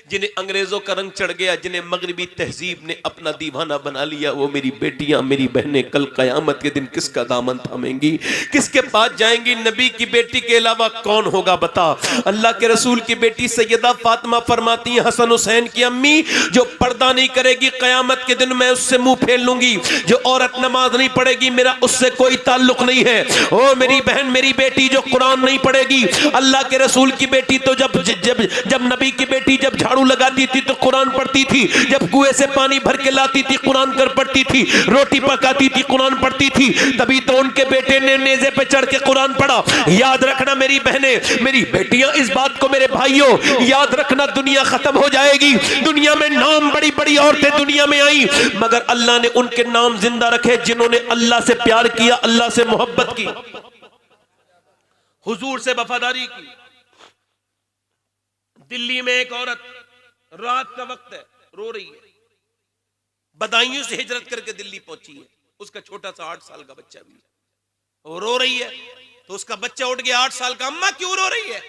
जिन्हें अंग्रेजों का रंग चढ़ गया, जिन्हें मगरबी तहजीब ने अपना दीवाना बना लिया, वो मेरी बेटियां, मेरी बहनें कल कयामत के दिन किसका दामन थामेंगी, किसके पास जाएंगी? नबी की बेटी के अलावा कौन होगा बता? अल्लाह के रसूल की बेटी सैयदा फातिमा फरमाती हैं हसन हुसैन की अम्मी जो पर्दा नहीं करेगी कयामत के दिन मैं उससे मुंह फेर लूंगी। जो औरत नमाज नहीं पढ़ेगी मेरा उससे कोई ताल्लुक नहीं है। ओ मेरी बहन, मेरी बेटी जो कुरान नहीं पढ़ेगी, अल्लाह के रसूल की बेटी तो जब नबी की बेटी जब झाड़ू लगाती थी तो कुरान पढ़ती थी, जब कुएं से पानी भर के लाती थी कुरान कर पढ़ती थी, रोटी पकाती थी कुरान पढ़ती थी, तभी तो उनके बेटे ने नेज़े पे चढ़ के कुरान पढ़ा। याद रखना मेरी बहनें, मेरी बेटियां, इस बात को मेरे भाइयों याद रखना, दुनिया खत्म हो जाएगी। दुनिया में नाम बड़ी बड़ी औरतें दुनिया में आई, मगर अल्लाह ने उनके नाम जिंदा रखे जिन्होंने अल्लाह से प्यार किया, अल्लाह से मोहब्बत की, हुजूर से वफादारी की। दिल्ली में एक औरत, रात का वक्त है, रो रही है, बदायूं से हिजरत करके दिल्ली पहुंची है, उसका छोटा सा 8 साल का बच्चा भी, वो रो रही है। तो उसका बच्चा उठ गया 8 साल का, अम्मा क्यों रो रही है?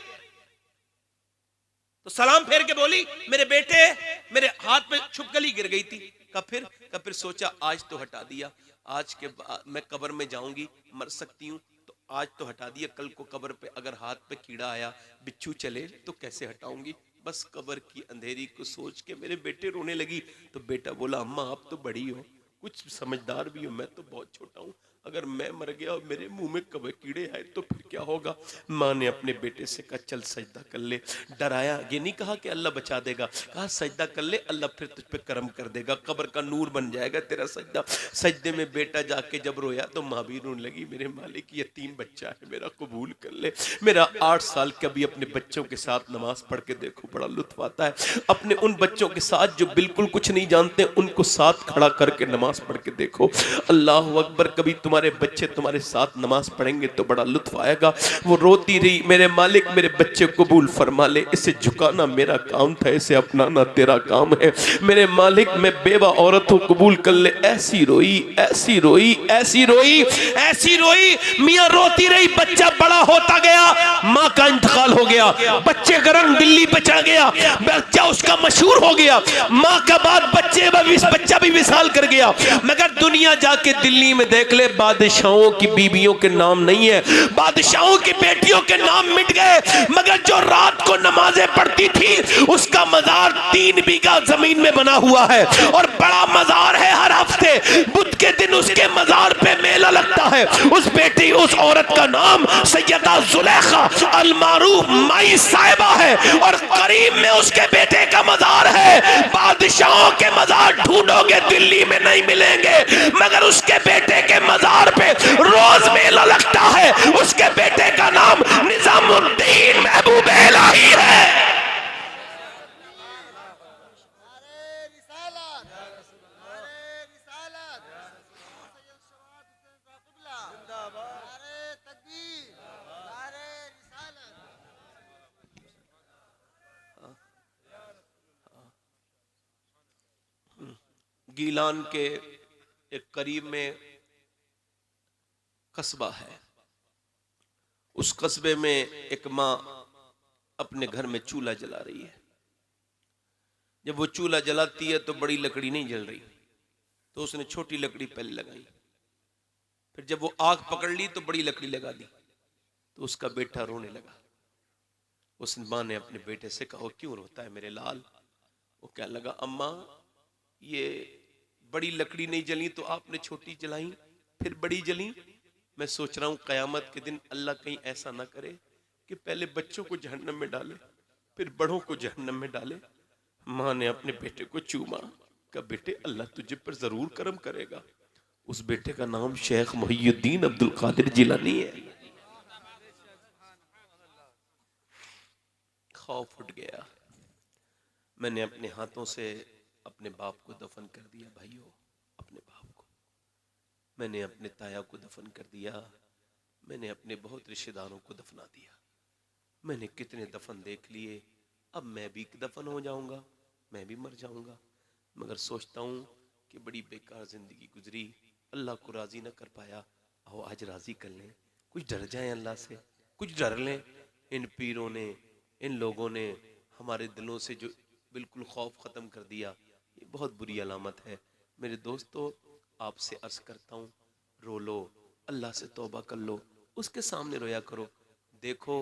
तो सलाम फेर के बोली मेरे बेटे मेरे हाथ पे छुपकली गिर गई थी। का फिर सोचा आज तो हटा दिया, आज के बाद मैं कब्र में जाऊंगी, मर सकती हूँ, तो आज तो हटा दिया, कल को कब्र पे अगर हाथ पे कीड़ा आया, बिच्छू चले तो कैसे हटाऊंगी। बस कब्र की अंधेरी को सोच के मेरे बेटे रोने लगी। तो बेटा बोला अम्मा आप तो बड़ी हो, कुछ समझदार भी हो, मैं तो बहुत छोटा हूँ, अगर मैं मर गया और मेरे मुंह में कभी कीड़े आए तो फिर क्या होगा। माँ ने अपने बेटे से कहा चल सजदा कर ले। डराया, ये नहीं कहा कि अल्लाह बचा देगा, कहा सजदा कर ले, अल्लाह फिर तुझ पे करम कर देगा, कब्र का नूर बन जाएगा तेरा सजदा। सजदे में बेटा जाके जब रोया तो माँ भी रोने लगी, मेरे मालिक यतीम बच्चा है मेरा, कबूल कर ले। मेरा 8 साल का भी अपने बच्चों के साथ नमाज पढ़ के देखो, बड़ा लुत्फ आता है। अपने उन बच्चों के साथ जो बिल्कुल कुछ नहीं जानते, उनको साथ खड़ा करके नमाज पढ़ के देखो, अल्लाह अकबर। कभी तुम्हारे तुम्हारे बच्चे तुम्हारे साथ नमाज पढ़ेंगे तो बड़ा लुत्फ आएगा। वो रोती रही, मेरे मालिक मेरे बच्चे कबूल फरमा ले, इसे झुकाना मेरा काम था, इसे अपनाना तेरा काम है। मेरे मालिक मैं बेवा औरत हूँ, कबूल कर ले। ऐसी रोई, ऐसी रोई, ऐसी रोई, ऐसी रोई, मियाँ रोती रही। बच्चा बड़ा होता गया, माँ का इंतकाल हो गया, बच्चे का रंग दिल्ली पे चढ़ गया, बच्चा उसका मशहूर हो गया। माँ का बाद बच्चा भी विसाल कर गया। मगर दुनिया जाके दिल्ली में देख ले, बादशाहों की बीबियों के नाम नहीं है, बादशाहों की बेटियों के नाम मिट गए। मगर जो रात को नमाजें पढ़ती थी उसका मजार 3 बीघा जमीन में बना हुआ है और बड़ा मजार है। हर हफ्ते बुध के दिन उसके मजार पे मेला लगता है। उस बेटी, उस औरत का नाम सैयदा जुलेखा अल मारूफ माई साहिबा है और करीब में उसके बेटे का मजार है। बादशाहों के मजार ढूंढोगे दिल्ली में नहीं मिलेंगे, मगर उसके बेटे के मजार पे रोज मेला लगता है। उसके बेटे का नाम निजामुद्दीन महबूब इलाही है। गीलान के एक करीब में कस्बा है। उस कस्बे में एक माँ अपने घर में चूल्हा जला रही है। जब वो चूल्हा जलाती है तो बड़ी लकड़ी नहीं जल रही, तो उसने छोटी लकड़ी पहले लगाई। फिर जब वो आग पकड़ ली तो बड़ी लकड़ी लगा दी। तो उसका बेटा रोने लगा। उस माँ ने अपने बेटे से कहा, क्यों रोता है मेरे लाल? वो कहने लगा, अम्मा ये बड़ी लकड़ी नहीं जली तो आपने छोटी जलाई, फिर बड़ी जली। मैं सोच रहा हूं कयामत के दिन अल्लाह कहीं ऐसा ना करे कि पहले बच्चों को जहन्नम में डाले फिर बड़ों को जहन्नम में डाले। माँ ने अपने बेटे को चूमा, कहा बेटे अल्लाह तुझे पर जरूर करम करेगा। उस बेटे का नाम शेख मुहियुद्दीन अब्दुल कादिर जिलानी है। खौफ उठ गया। मैंने अपने हाथों से अपने बाप को दफन कर दिया। भाइयों, अपने बाप को मैंने, अपने ताया को दफन कर दिया। मैंने अपने बहुत रिश्तेदारों को दफना दिया। मैंने कितने दफन देख लिए। अब मैं भी दफन हो जाऊंगा, मैं भी मर जाऊंगा। मगर सोचता हूँ कि बड़ी बेकार जिंदगी गुजरी, अल्लाह को राजी ना कर पाया। आओ आज राजी कर लें, कुछ डर जाएं अल्लाह से, कुछ डर लें। इन पीरों ने, इन लोगों ने हमारे दिलों से जो बिल्कुल खौफ खत्म कर दिया, ये बहुत बुरी अलामत है। मेरे दोस्तों, आपसे अर्ज करता हूँ, रो लो, अल्लाह से तौबा कर लो, उसके सामने रोया करो। देखो,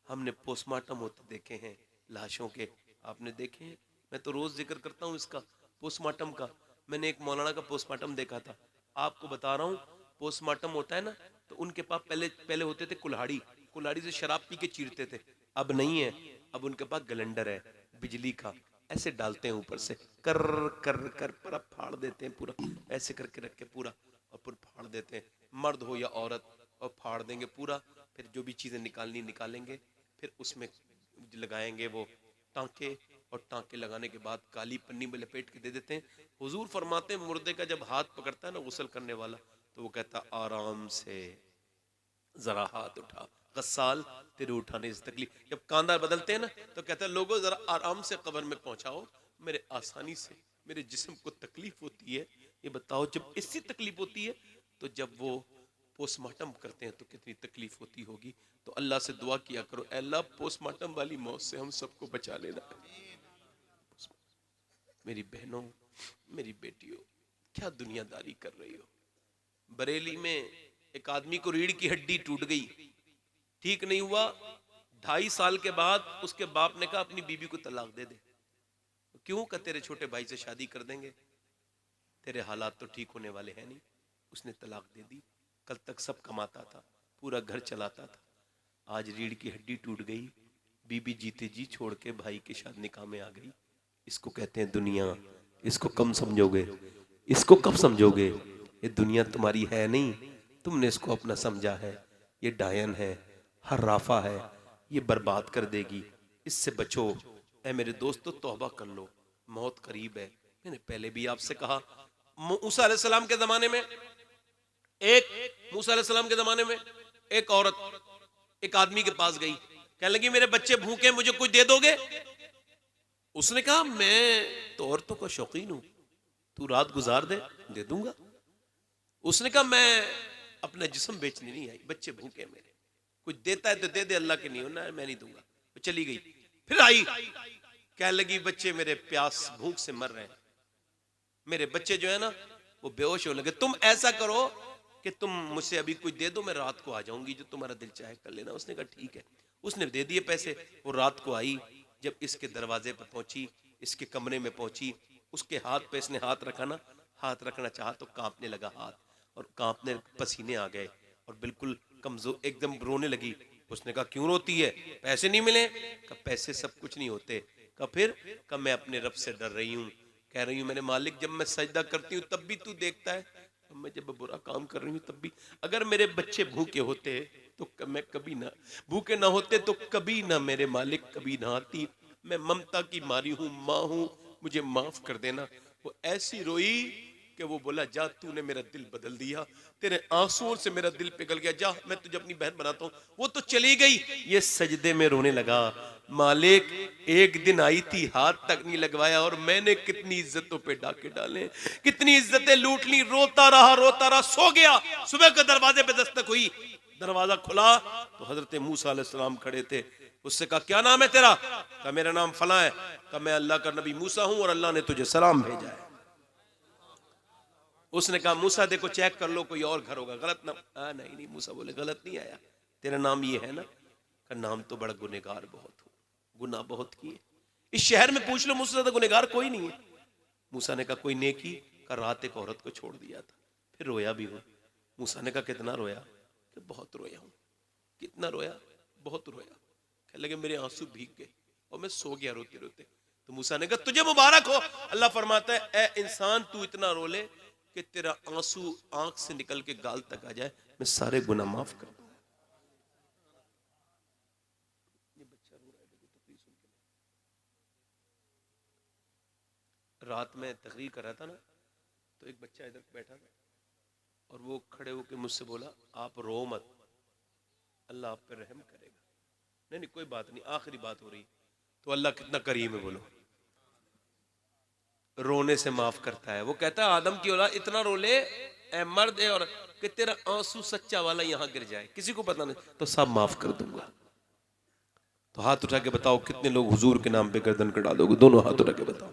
हमने पोस्टमार्टम होते देखे हैं लाशों के, आपने देखे हैं? मैं तो रोज जिक्र करता हूँ इसका, पोस्टमार्टम का। मैंने एक मौलाना का पोस्टमार्टम देखा था। आपको बता रहा हूँ, पोस्टमार्टम होता है ना, तो उनके पास पहले होते थे कुल्हाड़ी, कुल्हाड़ी से शराब पी के चीरते थे। अब नहीं है, अब उनके पास गलेंडर है बिजली का, ऐसे डालते हैं ऊपर से, कर कर कर पूरा फाड़ देते हैं, पूरा ऐसे करके रख के पूरा, और पूरा फाड़ देते हैं, मर्द हो या औरत, और फाड़ देंगे पूरा। फिर जो भी चीजें निकालनी निकालेंगे, फिर उसमें लगाएंगे वो टांके, और टांके लगाने के बाद काली पन्नी में लपेट के दे देते हैं। हुजूर फरमाते हैं, मुर्दे का जब हाथ पकड़ता है ना गुस्ल करने वाला, तो वो कहता आराम से जरा हाथ उठा, गस्साल तेरे उठाने से तकलीफ। जब कांधा बदलते हैं ना, तो कहता है लोगों जरा आराम से कब्र में पहुंचाओ, मेरे आसानी से मेरे जिस्म को तकलीफ होती है। ये बताओ, जब इससे तकलीफ होती है तो जब वो पोस्टमार्टम करते हैं तो कितनी तकलीफ होती होगी। तो अल्लाह से दुआ किया करो, अल्लाह पोस्टमार्टम वाली मौत से हम सबको बचा लेना। मेरी बहनों, मेरी बेटियों, क्या दुनियादारी कर रही हो। बरेली में एक आदमी को रीढ़ की हड्डी टूट गई, ठीक नहीं हुआ। 2.5 साल के बाद उसके बाप ने कहा अपनी बीबी को तलाक दे दे। क्यों? का तेरे छोटे भाई से शादी कर देंगे, तेरे हालात तो ठीक होने वाले हैं नहीं। उसने तलाक दे दी। कल तक सब कमाता था, पूरा घर चलाता था, आज रीढ़ की हड्डी टूट गई। बीबी जीते जी छोड़ के भाई के शादी निकाह में आ गई। इसको कहते हैं दुनिया। इसको कम समझोगे, इसको कब समझोगे? ये दुनिया तुम्हारी है नहीं, तुमने इसको अपना समझा है। ये डायन है, हर्राफा है, ये बर्बाद कर देगी। इससे बचो। ऐ मेरे दोस्तों, तौबा कर लो, मौत करीब है। मैंने पहले भी आपसे कहा, मूसा अलैहिस्सलाम के जमाने में एक मूसा अलैहिस्सलाम के जमाने में एक औरत एक आदमी के पास गई, कहने लगी मेरे बच्चे भूखे, मुझे कुछ दे दोगे? उसने कहा मैं तो औरतों का शौकीन हूं, तू रात गुजार दे दूंगा। उसने कहा मैं अपना जिस्म बेचने नहीं आई, बच्चे भूखे मेरे, कुछ देता है तो दे दे, अल्लाह के नहीं होना है, मैं नहीं दूंगा। वो चली गई, फिर आई, कहने लगी बच्चे मेरे प्यास भूख से मर रहे हैं, मेरे बच्चे जो है ना वो बेहोश होने लगे, तुम ऐसा करो कि तुम मुझसे अभी कुछ दे दो, मैं रात को आ जाऊंगी, जो तुम्हारा दिल चाहे कर लेना। उसने कहा ठीक है। उसने दे दिए पैसे। वो रात को आई, जब इसके दरवाजे पर पहुंची, इसके कमरे में पहुंची, उसके हाथ पे इसने हाथ रखा ना, हाथ रखना चाहा तो कांपने लगा हाथ, और कांपने पसीने आ गए और बिल्कुल कमजोर, एकदम रोने लगी। उसने कहा क्यों रोती है, पैसे नहीं मिले? कहा पैसे सब कुछ नहीं होते। कहा फिर? कहा मैं अपने रब से डर रही हूँ, कह रही हूँ मेरे मालिक जब मैं सजदा करती हूँ तब भी तू देखता है, मैं जब बुरा काम कर रही हूँ तब भी, अगर मेरे बच्चे भूखे होते तो मैं कभी ना, भूखे ना होते तो कभी ना मेरे मालिक कभी ना आती, मैं ममता की मारी हूँ, माँ हूँ, मुझे माफ कर देना। वो ऐसी रोई कि वो बोला जा तूने मेरा दिल बदल दिया, तेरे आंसुओं से मेरा दिल पिघल गया, जा मैं तुझे अपनी बहन बनाता हूँ। वो तो चली गई, ये सजदे में रोने लगा, मालिक एक दिन आई थी हाथ तक नहीं लगवाया, और मैंने कितनी इज्जतों पे डाके डाले, कितनी इज्जतें लूट ली, रोता रहा, सो गया। सुबह के दरवाजे पे दस्तक हुई, दरवाजा खुला तो हजरत मूसा अलैहिस्सलाम खड़े थे। उससे कहा क्या नाम है तेरा? कहा मेरा नाम फलां है। कहा मैं अल्लाह का नबी मूसा हूं और अल्लाह ने तुझे सलाम भेजा है। उसने कहा मूसा देखो चेक कर लो कोई और घर होगा, गलत नाम? नहीं मूसा बोले गलत नहीं आया, तेरा नाम ये है ना? कहा नाम तो बड़ा गुनहगार बहुत हूं, गुनाह बहुत किए, इस शहर में पूछ लो मुझसे ज्यादा गुनहगार कोई नहीं है। मूसा ने कहा कोई नेकी? का रात एक औरत को छोड़ दिया था, फिर रोया भी हूं। मूसा ने कहा कितना रोया? कि बहुत रोया हूं। कितना रोया? बहुत रोया। कहने लगे मेरे आंसू भीग गए और मैं सो गया रोते रोते। तो मूसा ने कहा तुझे मुबारक हो, अल्लाह फरमाता है ए इंसान तू इतना रो ले कि तेरा आंसू आंख से निकल के गाल तक आ जाए, मैं सारे गुनाह माफ कर दूंगा। रात में तकरीर कर रहा था ना, तो एक बच्चा इधर बैठा था और वो खड़े होकर मुझसे बोला आप रो मत, अल्लाह आप पे रहम करेगा। नहीं कोई बात नहीं, आखिरी बात हो रही। तो अल्लाह कितना करीम है बोलो, रोने से माफ करता है। वो कहता है आदम की औलाद इतना रो ले ए मर्द है और कि तेरा आंसू सच्चा वाला यहां गिर जाए, किसी को पता नहीं, तो सब माफ कर दूंगा। तो हाथ उठा के बताओ कितने लोग हुजूर के नाम पे गर्दन कटा दोगे? दोनों हाथ उठा के बताओ।